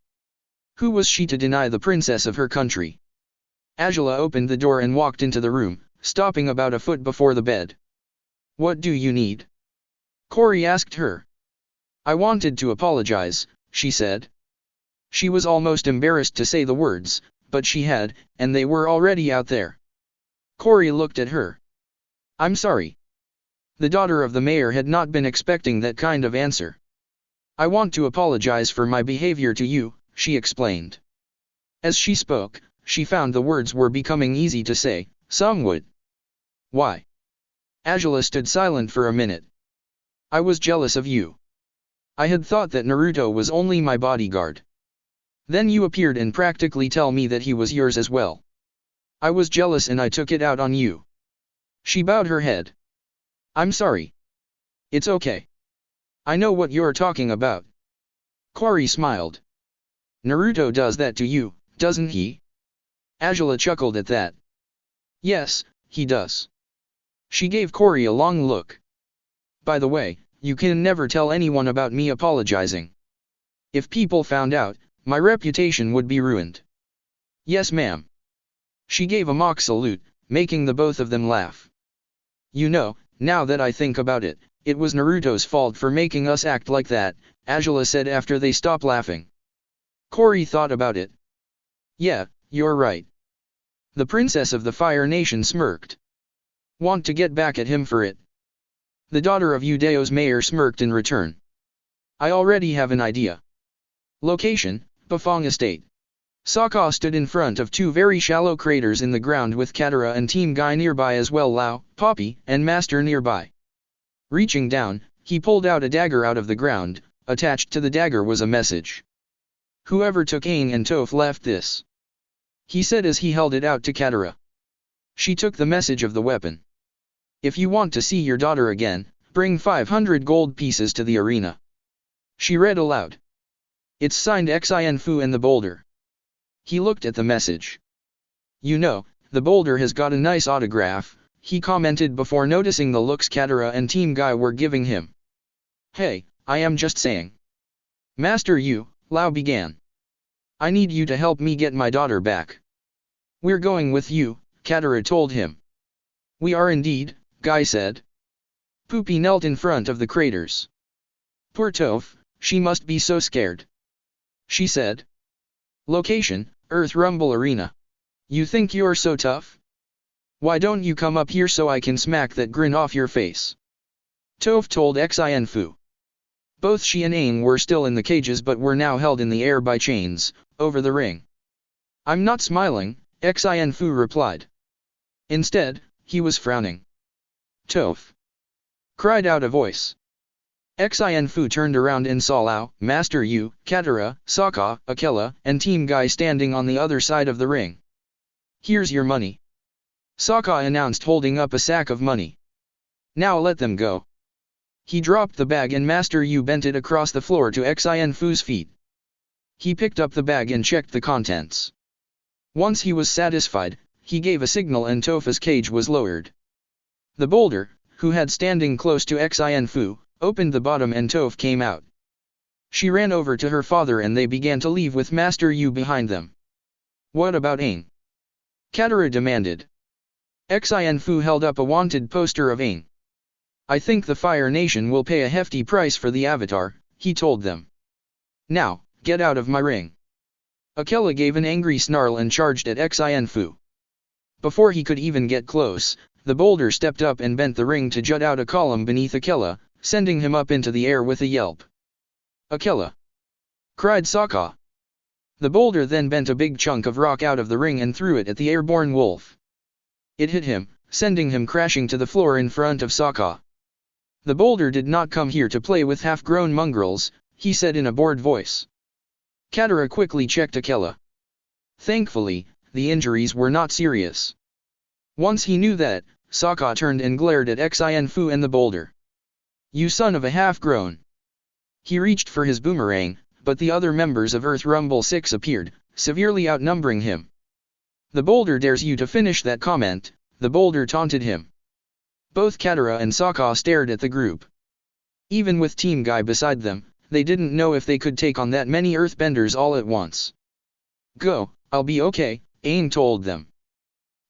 [SPEAKER 1] Who was she to deny the princess of her country? Azula opened the door and walked into the room, stopping about a foot before the bed. What do you need? Cory asked her. I wanted to apologize, she said. She was almost embarrassed to say the words, but she had, and they were already out there. Cory looked at her. I'm sorry. The daughter of the mayor had not been expecting that kind of answer. I want to apologize for my behavior to you, she explained. As she spoke, she found the words were becoming easy to say, somewhat. Why? Azula stood silent for a minute. I was jealous of you. I had thought that Naruto was only my bodyguard. Then you appeared and practically tell me that he was yours as well. I was jealous and I took it out on you. She bowed her head. I'm sorry. It's okay. I know what you're talking about. Cory smiled. Naruto does that to you, doesn't he? Azula chuckled at that. Yes, he does. She gave Cory a long look. By the way, you can never tell anyone about me apologizing. If people found out, my reputation would be ruined. Yes, ma'am. She gave a mock salute, making the both of them laugh. You know, now that I think about it, it was Naruto's fault for making us act like that, Azula said after they stopped laughing. Cory thought about it. Yeah, you're right. The princess of the Fire Nation smirked. Want to get back at him for it? The daughter of Judeo's mayor smirked in return. I already have an idea. Location, Beifong Estate. Sokka stood in front of two very shallow craters in the ground with Katara and Team Guy nearby as well, Lao, Poppy, and Master nearby. Reaching down, he pulled out a dagger out of the ground. Attached to the dagger was a message. Whoever took Aang and Toph left this. He said as he held it out to Katara. She took the message of the weapon. If you want to see your daughter again, bring 500 gold pieces to the arena. She read aloud. It's signed Xinfu and the boulder. He looked at the message. You know, the boulder has got a nice autograph, he commented before noticing the looks Katara and Team Guy were giving him. Hey, I am just saying. Master Yu, Lao began. I need you to help me get my daughter back. We're going with you, Katara told him. We are indeed, Guy said. Poopy knelt in front of the craters. Poor Toph, she must be so scared. She said. Location, Earth Rumble Arena. You think you're so tough? Why don't you come up here so I can smack that grin off your face? Toph told Xinfu. Both she and Aang were still in the cages but were now held in the air by chains, over the ring. I'm not smiling, Xinfu replied. Instead, he was frowning. Toph! Cried out a voice. Xinfu turned around and saw Lao, Master Yu, Katara, Sokka, Akela, and Team Guy standing on the other side of the ring. Here's your money. Sokka announced holding up a sack of money. Now let them go. He dropped the bag and Master Yu bent it across the floor to Xinfu's feet. He picked up the bag and checked the contents. Once he was satisfied, he gave a signal and Toph's cage was lowered. The boulder, who had standing close to Xinfu, opened the bottom and Toph came out. She ran over to her father and they began to leave with Master Yu behind them. What about Aang? Katara demanded. Xinfu held up a wanted poster of Aang. I think the Fire Nation will pay a hefty price for the avatar, he told them. Now, get out of my ring. Akela gave an angry snarl and charged at Xinfu. Before he could even get close, the boulder stepped up and bent the ring to jut out a column beneath Akela, sending him up into the air with a yelp. Akela! Cried Sokka. The boulder then bent a big chunk of rock out of the ring and threw it at the airborne wolf. It hit him, sending him crashing to the floor in front of Sokka. The boulder did not come here to play with half-grown mongrels, he said in a bored voice. Katara quickly checked Akela. Thankfully, the injuries were not serious. Once he knew that, Sokka turned and glared at Xianfu and the boulder. "You son of a half-grown." He reached for his boomerang, but the other members of Earth Rumble 6 appeared, severely outnumbering him. "The boulder dares you to finish that comment," the boulder taunted him. Both Katara and Sokka stared at the group. Even with Team Guy beside them, they didn't know if they could take on that many earthbenders all at once. "Go, I'll be okay," Aang told them.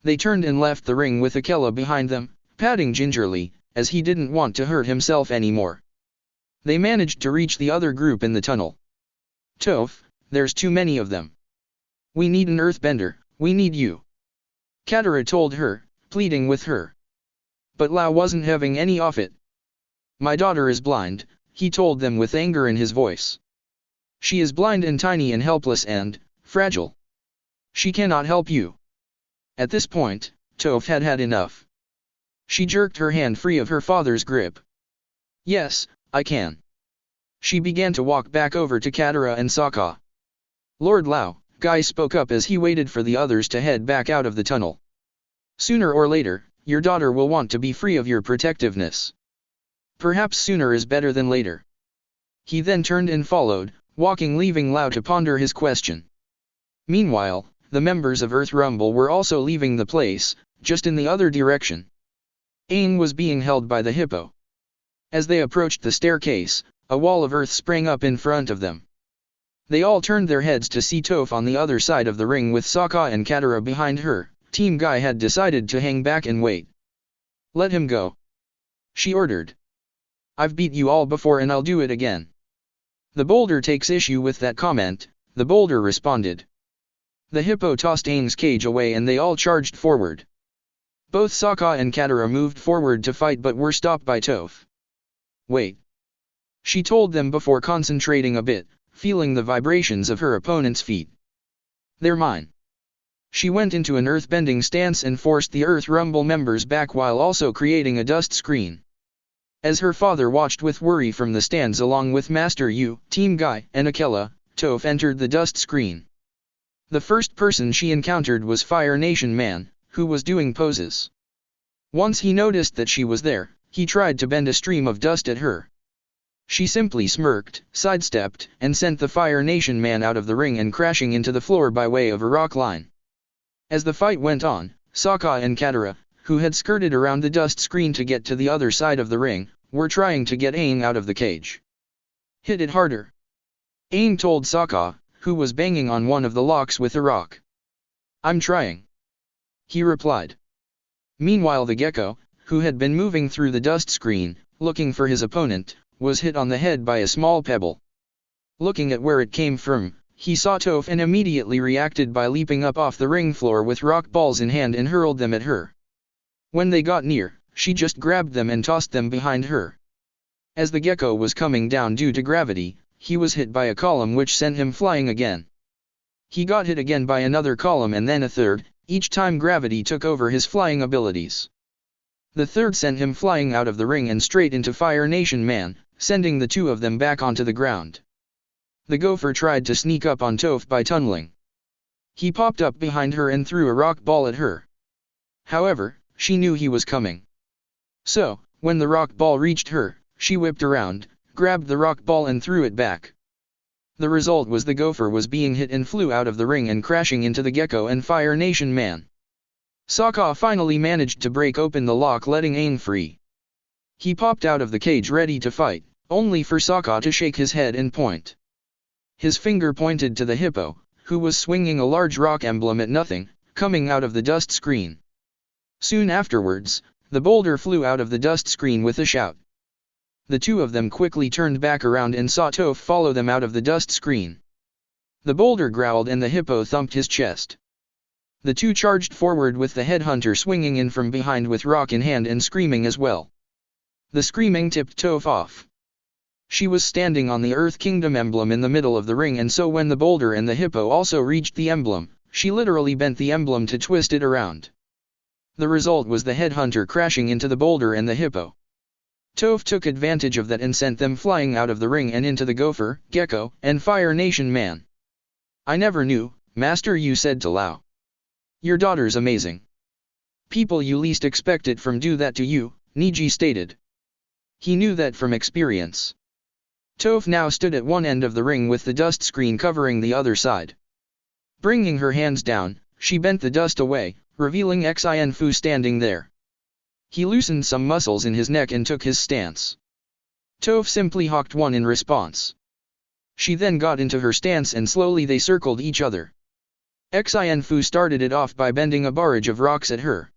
[SPEAKER 1] They turned and left the ring with Akela behind them, padding gingerly, as he didn't want to hurt himself anymore. They managed to reach the other group in the tunnel. "Toph, there's too many of them. We need an earthbender, we need you," Katara told her, pleading with her. But Lao wasn't having any of it. "My daughter is blind," he told them with anger in his voice. "She is blind and tiny and helpless and fragile. She cannot help you." At this point, Toph had had enough. She jerked her hand free of her father's grip. "Yes, I can." She began to walk back over to Katara and Sokka. "Lord Lao," Guy spoke up as he waited for the others to head back out of the tunnel. "Sooner or later, your daughter will want to be free of your protectiveness. Perhaps sooner is better than later." He then turned and followed, walking, leaving Lao to ponder his question. Meanwhile, the members of Earth Rumble were also leaving the place, just in the other direction. Aang was being held by the hippo. As they approached the staircase, a wall of earth sprang up in front of them. They all turned their heads to see Toph on the other side of the ring with Sokka and Katara behind her. Team Guy had decided to hang back and wait. "Let him go," she ordered. "I've beat you all before and I'll do it again." "The boulder takes issue with that comment," the boulder responded. The hippo tossed Aang's cage away and they all charged forward. Both Sokka and Katara moved forward to fight but were stopped by Toph. "Wait," she told them before concentrating a bit, feeling the vibrations of her opponent's feet. "They're mine." She went into an earthbending stance and forced the Earth Rumble members back while also creating a dust screen. As her father watched with worry from the stands along with Master Yu, Team Guy, and Akela, Toph entered the dust screen. The first person she encountered was Fire Nation Man, who was doing poses. Once he noticed that she was there, he tried to bend a stream of dust at her. She simply smirked, sidestepped, and sent the Fire Nation Man out of the ring and crashing into the floor by way of a rock line. As the fight went on, Sokka and Katara, who had skirted around the dust screen to get to the other side of the ring, were trying to get Aang out of the cage. "Hit it harder," Aang told Sokka, who was banging on one of the locks with a rock. "I'm trying," he replied. Meanwhile the gecko, who had been moving through the dust screen, looking for his opponent, was hit on the head by a small pebble. Looking at where it came from, he saw Toph and immediately reacted by leaping up off the ring floor with rock balls in hand and hurled them at her. When they got near, she just grabbed them and tossed them behind her. As the gecko was coming down due to gravity, he was hit by a column which sent him flying again. He got hit again by another column and then a third, each time gravity took over his flying abilities. The third sent him flying out of the ring and straight into Fire Nation Man, sending the two of them back onto the ground. The gopher tried to sneak up on Toph by tunneling. He popped up behind her and threw a rock ball at her. However, she knew he was coming. So, when the rock ball reached her, she whipped around, grabbed the rock ball and threw it back. The result was the gopher was being hit and flew out of the ring and crashing into the gecko and Fire Nation Man. Sokka finally managed to break open the lock, letting Aang free. He popped out of the cage ready to fight, only for Sokka to shake his head and point. His finger pointed to the hippo, who was swinging a large rock emblem at nothing, coming out of the dust screen. Soon afterwards, the boulder flew out of the dust screen with a shout. The two of them quickly turned back around and saw Toph follow them out of the dust screen. The boulder growled and the hippo thumped his chest. The two charged forward with the headhunter swinging in from behind with rock in hand and screaming as well. The screaming tipped Toph off. She was standing on the Earth Kingdom emblem in the middle of the ring, and so when the boulder and the hippo also reached the emblem, she literally bent the emblem to twist it around. The result was the headhunter crashing into the boulder and the hippo. Toph took advantage of that and sent them flying out of the ring and into the Gopher, Gecko, and Fire Nation man. I never knew, Master Yu said to Lao. Your daughter's amazing. People you least expect it from do that to you, Niji stated. He knew that from experience. Toph now stood at one end of the ring with the dust screen covering the other side. Bringing her hands down, she bent the dust away, revealing Xinfu standing there. He loosened some muscles in his neck and took his stance. Toph simply hawked one in response. She then got into her stance and slowly they circled each other. Xinfu started it off by bending a barrage of rocks at her.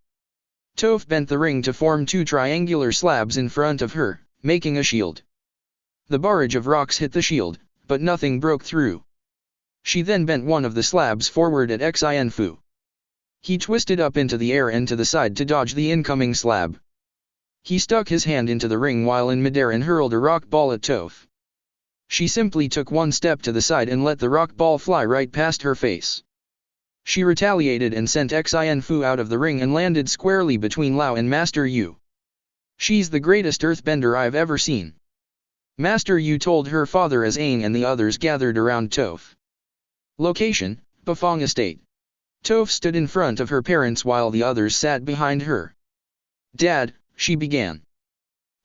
[SPEAKER 1] Toph bent the ring to form two triangular slabs in front of her, making a shield. The barrage of rocks hit the shield, but nothing broke through. She then bent one of the slabs forward at Xinfu. He twisted up into the air and to the side to dodge the incoming slab. He stuck his hand into the ring while in midair and hurled a rock ball at Toph. She simply took one step to the side and let the rock ball fly right past her face. She retaliated and sent Xinfu out of the ring and landed squarely between Lao and Master Yu. She's the greatest earthbender I've ever seen. Master Yu told her father as Aang and the others gathered around Toph. Location, Beifong Estate. Toph stood in front of her parents while the others sat behind her. Dad, she began.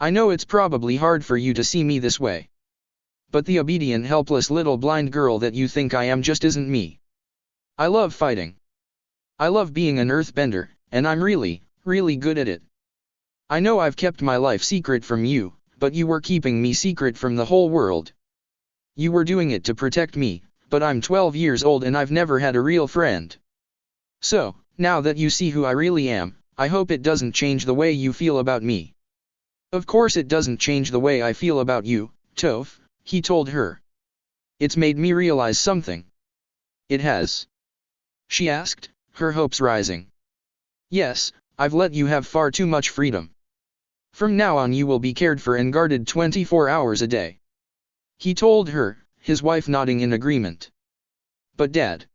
[SPEAKER 1] I know it's probably hard for you to see me this way. But the obedient helpless little blind girl that you think I am just isn't me. I love fighting. I love being an earthbender, and I'm really, really good at it. I know I've kept my life secret from you, but you were keeping me secret from the whole world. You were doing it to protect me, but I'm 12 years old and I've never had a real friend. So, now that you see who I really am, I hope it doesn't change the way you feel about me. Of course it doesn't change the way I feel about you, Toph, he told her. It's made me realize something. It has. She asked, her hopes rising. Yes, I've let you have far too much freedom. From now on you will be cared for and guarded 24 hours a day. He told her, his wife nodding in agreement. But Dad,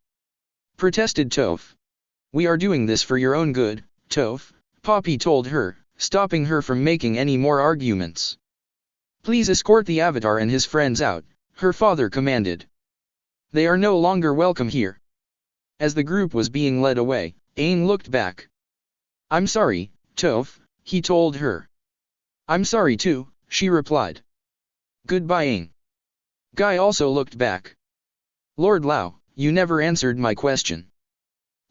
[SPEAKER 1] protested Toph. We are doing this for your own good, Toph, Poppy told her, stopping her from making any more arguments. Please escort the Avatar and his friends out, her father commanded. They are no longer welcome here. As the group was being led away, Aang looked back. I'm sorry, Toph, he told her. I'm sorry too, she replied. Goodbye Aang. Guy also looked back. Lord Lao, you never answered my question.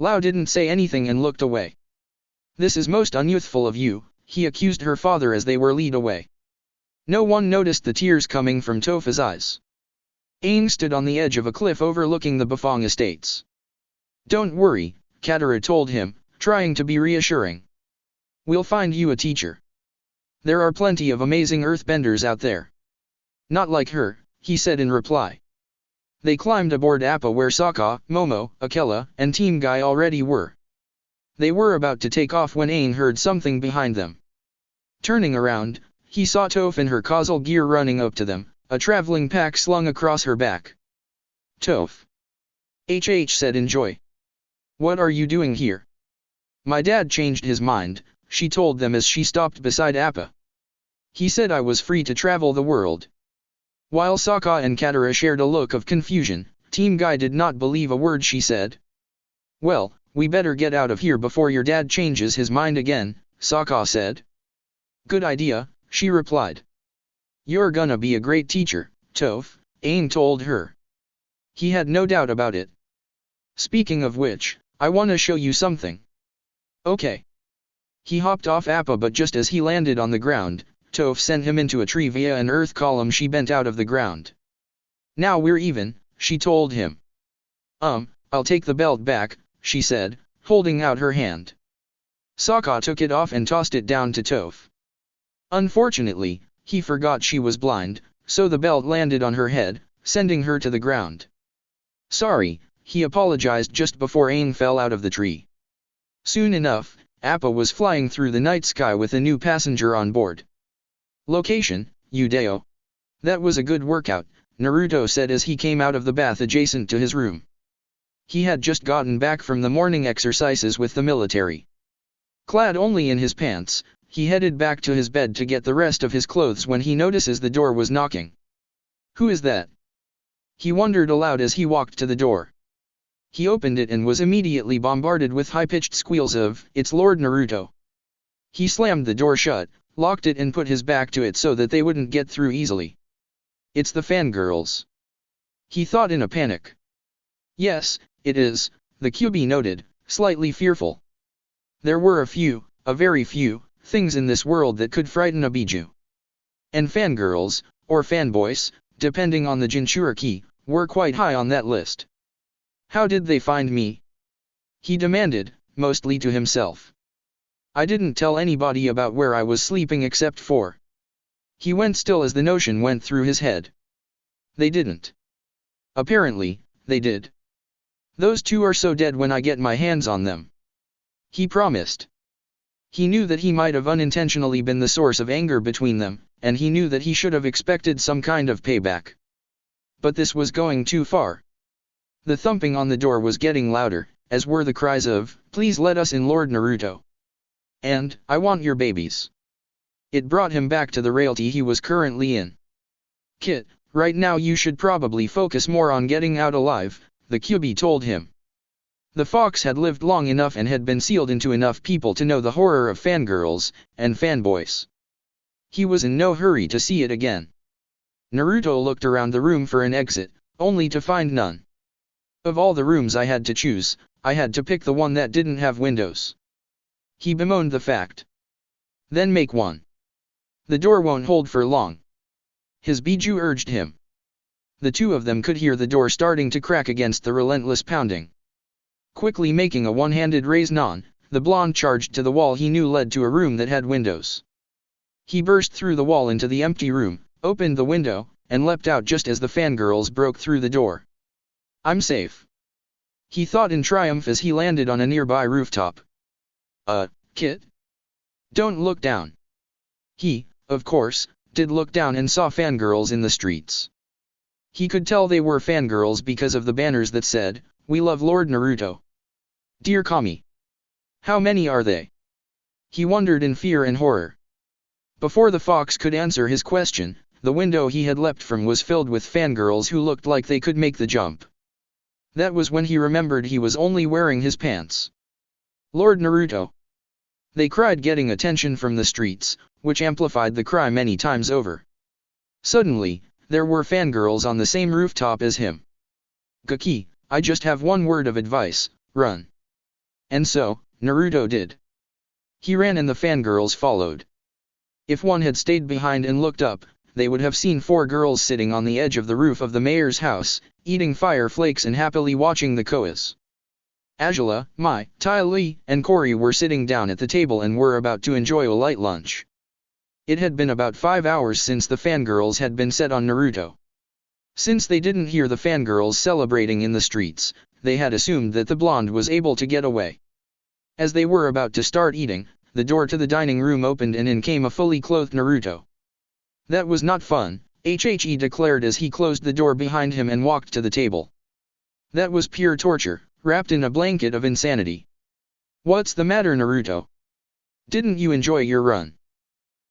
[SPEAKER 1] Lao didn't say anything and looked away. This is most unyouthful of you, he accused her father as they were led away. No one noticed the tears coming from Toph's eyes. Aang stood on the edge of a cliff overlooking the Beifong estates. Don't worry, Katara told him, trying to be reassuring. We'll find you a teacher. There are plenty of amazing earthbenders out there. Not like her, he said in reply. They climbed aboard Appa where Sokka, Momo, Akela, and Team Guy already were. They were about to take off when Aang heard something behind them. Turning around, he saw Toph in her causal gear running up to them, a traveling pack slung across her back. Toph. HH said in joy. What are you doing here? My dad changed his mind, she told them as she stopped beside Appa. He said I was free to travel the world. While Sokka and Katara shared a look of confusion, Team Guy did not believe a word she said. Well, we better get out of here before your dad changes his mind again, Sokka said. Good idea, she replied. You're gonna be a great teacher, Toph, Aang told her. He had no doubt about it. Speaking of which, I wanna show you something. Okay. He hopped off Appa but just as he landed on the ground, Toph sent him into a tree via an earth column she bent out of the ground. Now we're even, she told him. I'll take the belt back, she said, holding out her hand. Sokka took it off and tossed it down to Toph. Unfortunately, he forgot she was blind, so the belt landed on her head, sending her to the ground. Sorry, he apologized just before Aang fell out of the tree. Soon enough, Appa was flying through the night sky with a new passenger on board. Location, Judeo. That was a good workout, Naruto said as he came out of the bath adjacent to his room. He had just gotten back from the morning exercises with the military. Clad only in his pants, he headed back to his bed to get the rest of his clothes when he notices the door was knocking. Who is that? He wondered aloud as he walked to the door. He opened it and was immediately bombarded with high-pitched squeals of, "It's Lord Naruto." He slammed the door shut, locked it and put his back to it so that they wouldn't get through easily. "It's the fangirls," he thought in a panic. "Yes, it is," the QB noted, slightly fearful. There were a very few, things in this world that could frighten a Biju. And fangirls, or fanboys, depending on the Jinchuriki, were quite high on that list. "How did they find me?" he demanded, mostly to himself. "I didn't tell anybody about where I was sleeping except for..." He went still as the notion went through his head. They didn't. Apparently, they did. "Those two are so dead when I get my hands on them," he promised. He knew that he might have unintentionally been the source of anger between them, and he knew that he should have expected some kind of payback. But this was going too far. The thumping on the door was getting louder, as were the cries of, "Please let us in, Lord Naruto," and, "I want your babies." It brought him back to the reality he was currently in. "Kit, right now you should probably focus more on getting out alive," the QB told him. The fox had lived long enough and had been sealed into enough people to know the horror of fangirls and fanboys. He was in no hurry to see it again. Naruto looked around the room for an exit, only to find none. "Of all the rooms I had to choose, I had to pick the one that didn't have windows." He bemoaned the fact. "Then make one. The door won't hold for long," his Biju urged him. The two of them could hear the door starting to crack against the relentless pounding. Quickly making a one-handed raise-non, the blonde charged to the wall he knew led to a room that had windows. He burst through the wall into the empty room, opened the window, and leapt out just as the fangirls broke through the door. "I'm safe," he thought in triumph as he landed on a nearby rooftop. Kit? Don't look down." He, of course, did look down and saw fangirls in the streets. He could tell they were fangirls because of the banners that said, "We love Lord Naruto." Dear Kami. How many are they? He wondered in fear and horror. Before the fox could answer his question, the window he had leapt from was filled with fangirls who looked like they could make the jump. That was when he remembered he was only wearing his pants. "Lord Naruto!" they cried, getting attention from the streets, which amplified the cry many times over. Suddenly, there were fangirls on the same rooftop as him. "Gaki, I just have one word of advice, run." And so, Naruto did. He ran and the fangirls followed. If one had stayed behind and looked up, they would have seen 4 girls sitting on the edge of the roof of the mayor's house, eating fire flakes and happily watching the koas. Azula, Mai, Tai Li, and Cory were sitting down at the table and were about to enjoy a light lunch. It had been about 5 hours since the fangirls had been set on Naruto. Since they didn't hear the fangirls celebrating in the streets, they had assumed that the blonde was able to get away. As they were about to start eating, the door to the dining room opened and in came a fully clothed Naruto. "That was not fun," he declared as he closed the door behind him and walked to the table. "That was pure torture, wrapped in a blanket of insanity." "What's the matter, Naruto? Didn't you enjoy your run?"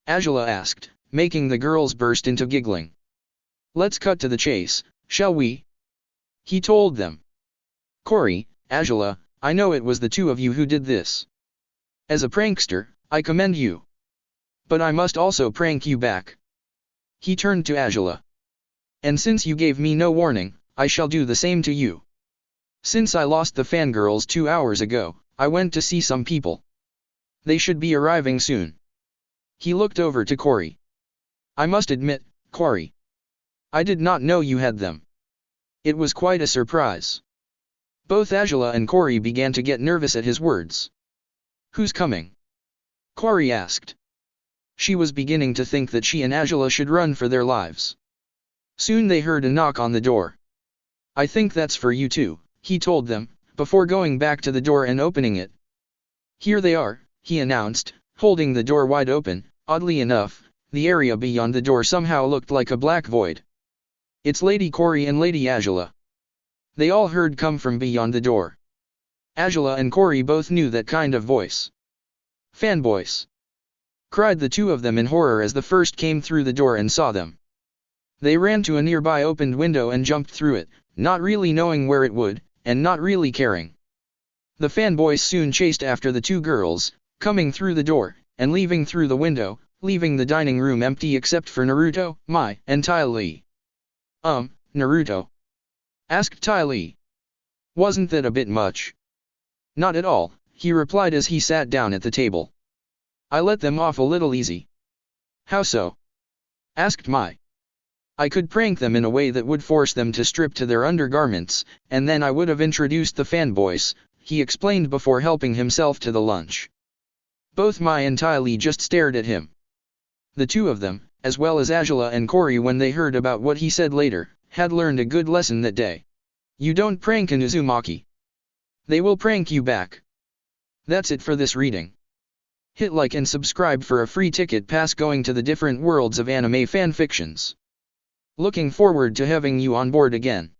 [SPEAKER 1] Azula asked, making the girls burst into giggling. "Let's cut to the chase, shall we?" he told them. "Cory, Azula, I know it was the two of you who did this. As a prankster, I commend you. But I must also prank you back." He turned to Azula. "And since you gave me no warning, I shall do the same to you. Since I lost the fangirls 2 hours ago, I went to see some people. They should be arriving soon." He looked over to Cory. "I must admit, Cory, I did not know you had them. It was quite a surprise." Both Azula and Cory began to get nervous at his words. "Who's coming?" Cory asked. She was beginning to think that she and Azula should run for their lives. Soon they heard a knock on the door. "I think that's for you too," he told them, before going back to the door and opening it. "Here they are," he announced, holding the door wide open. Oddly enough, the area beyond the door somehow looked like a black void. "It's Lady Cory and Lady Azula," they all heard come from beyond the door. Azula and Cory both knew that kind of voice. Fanboys. cried the two of them in horror as the first came through the door and saw them. They ran to a nearby opened window and jumped through it, not really knowing where it would, and not really caring. The fanboys soon chased after the two girls, coming through the door, and leaving through the window, leaving the dining room empty except for Naruto, Mai, and Tai Li. Naruto? Asked Tai Li. Wasn't that a bit much? Not at all, he replied as he sat down at the table. I let them off a little easy. How so? Asked Mai. I could prank them in a way that would force them to strip to their undergarments, and then I would have introduced the fanboys, he explained before helping himself to the lunch. Both Mai and Tai Li just stared at him. The two of them, as well as Azula and Cory when they heard about what he said later, had learned a good lesson that day. You don't prank an Uzumaki. They will prank you back. That's it for this reading. Hit like and subscribe for a free ticket pass going to the different worlds of anime fanfictions. Looking forward to having you on board again.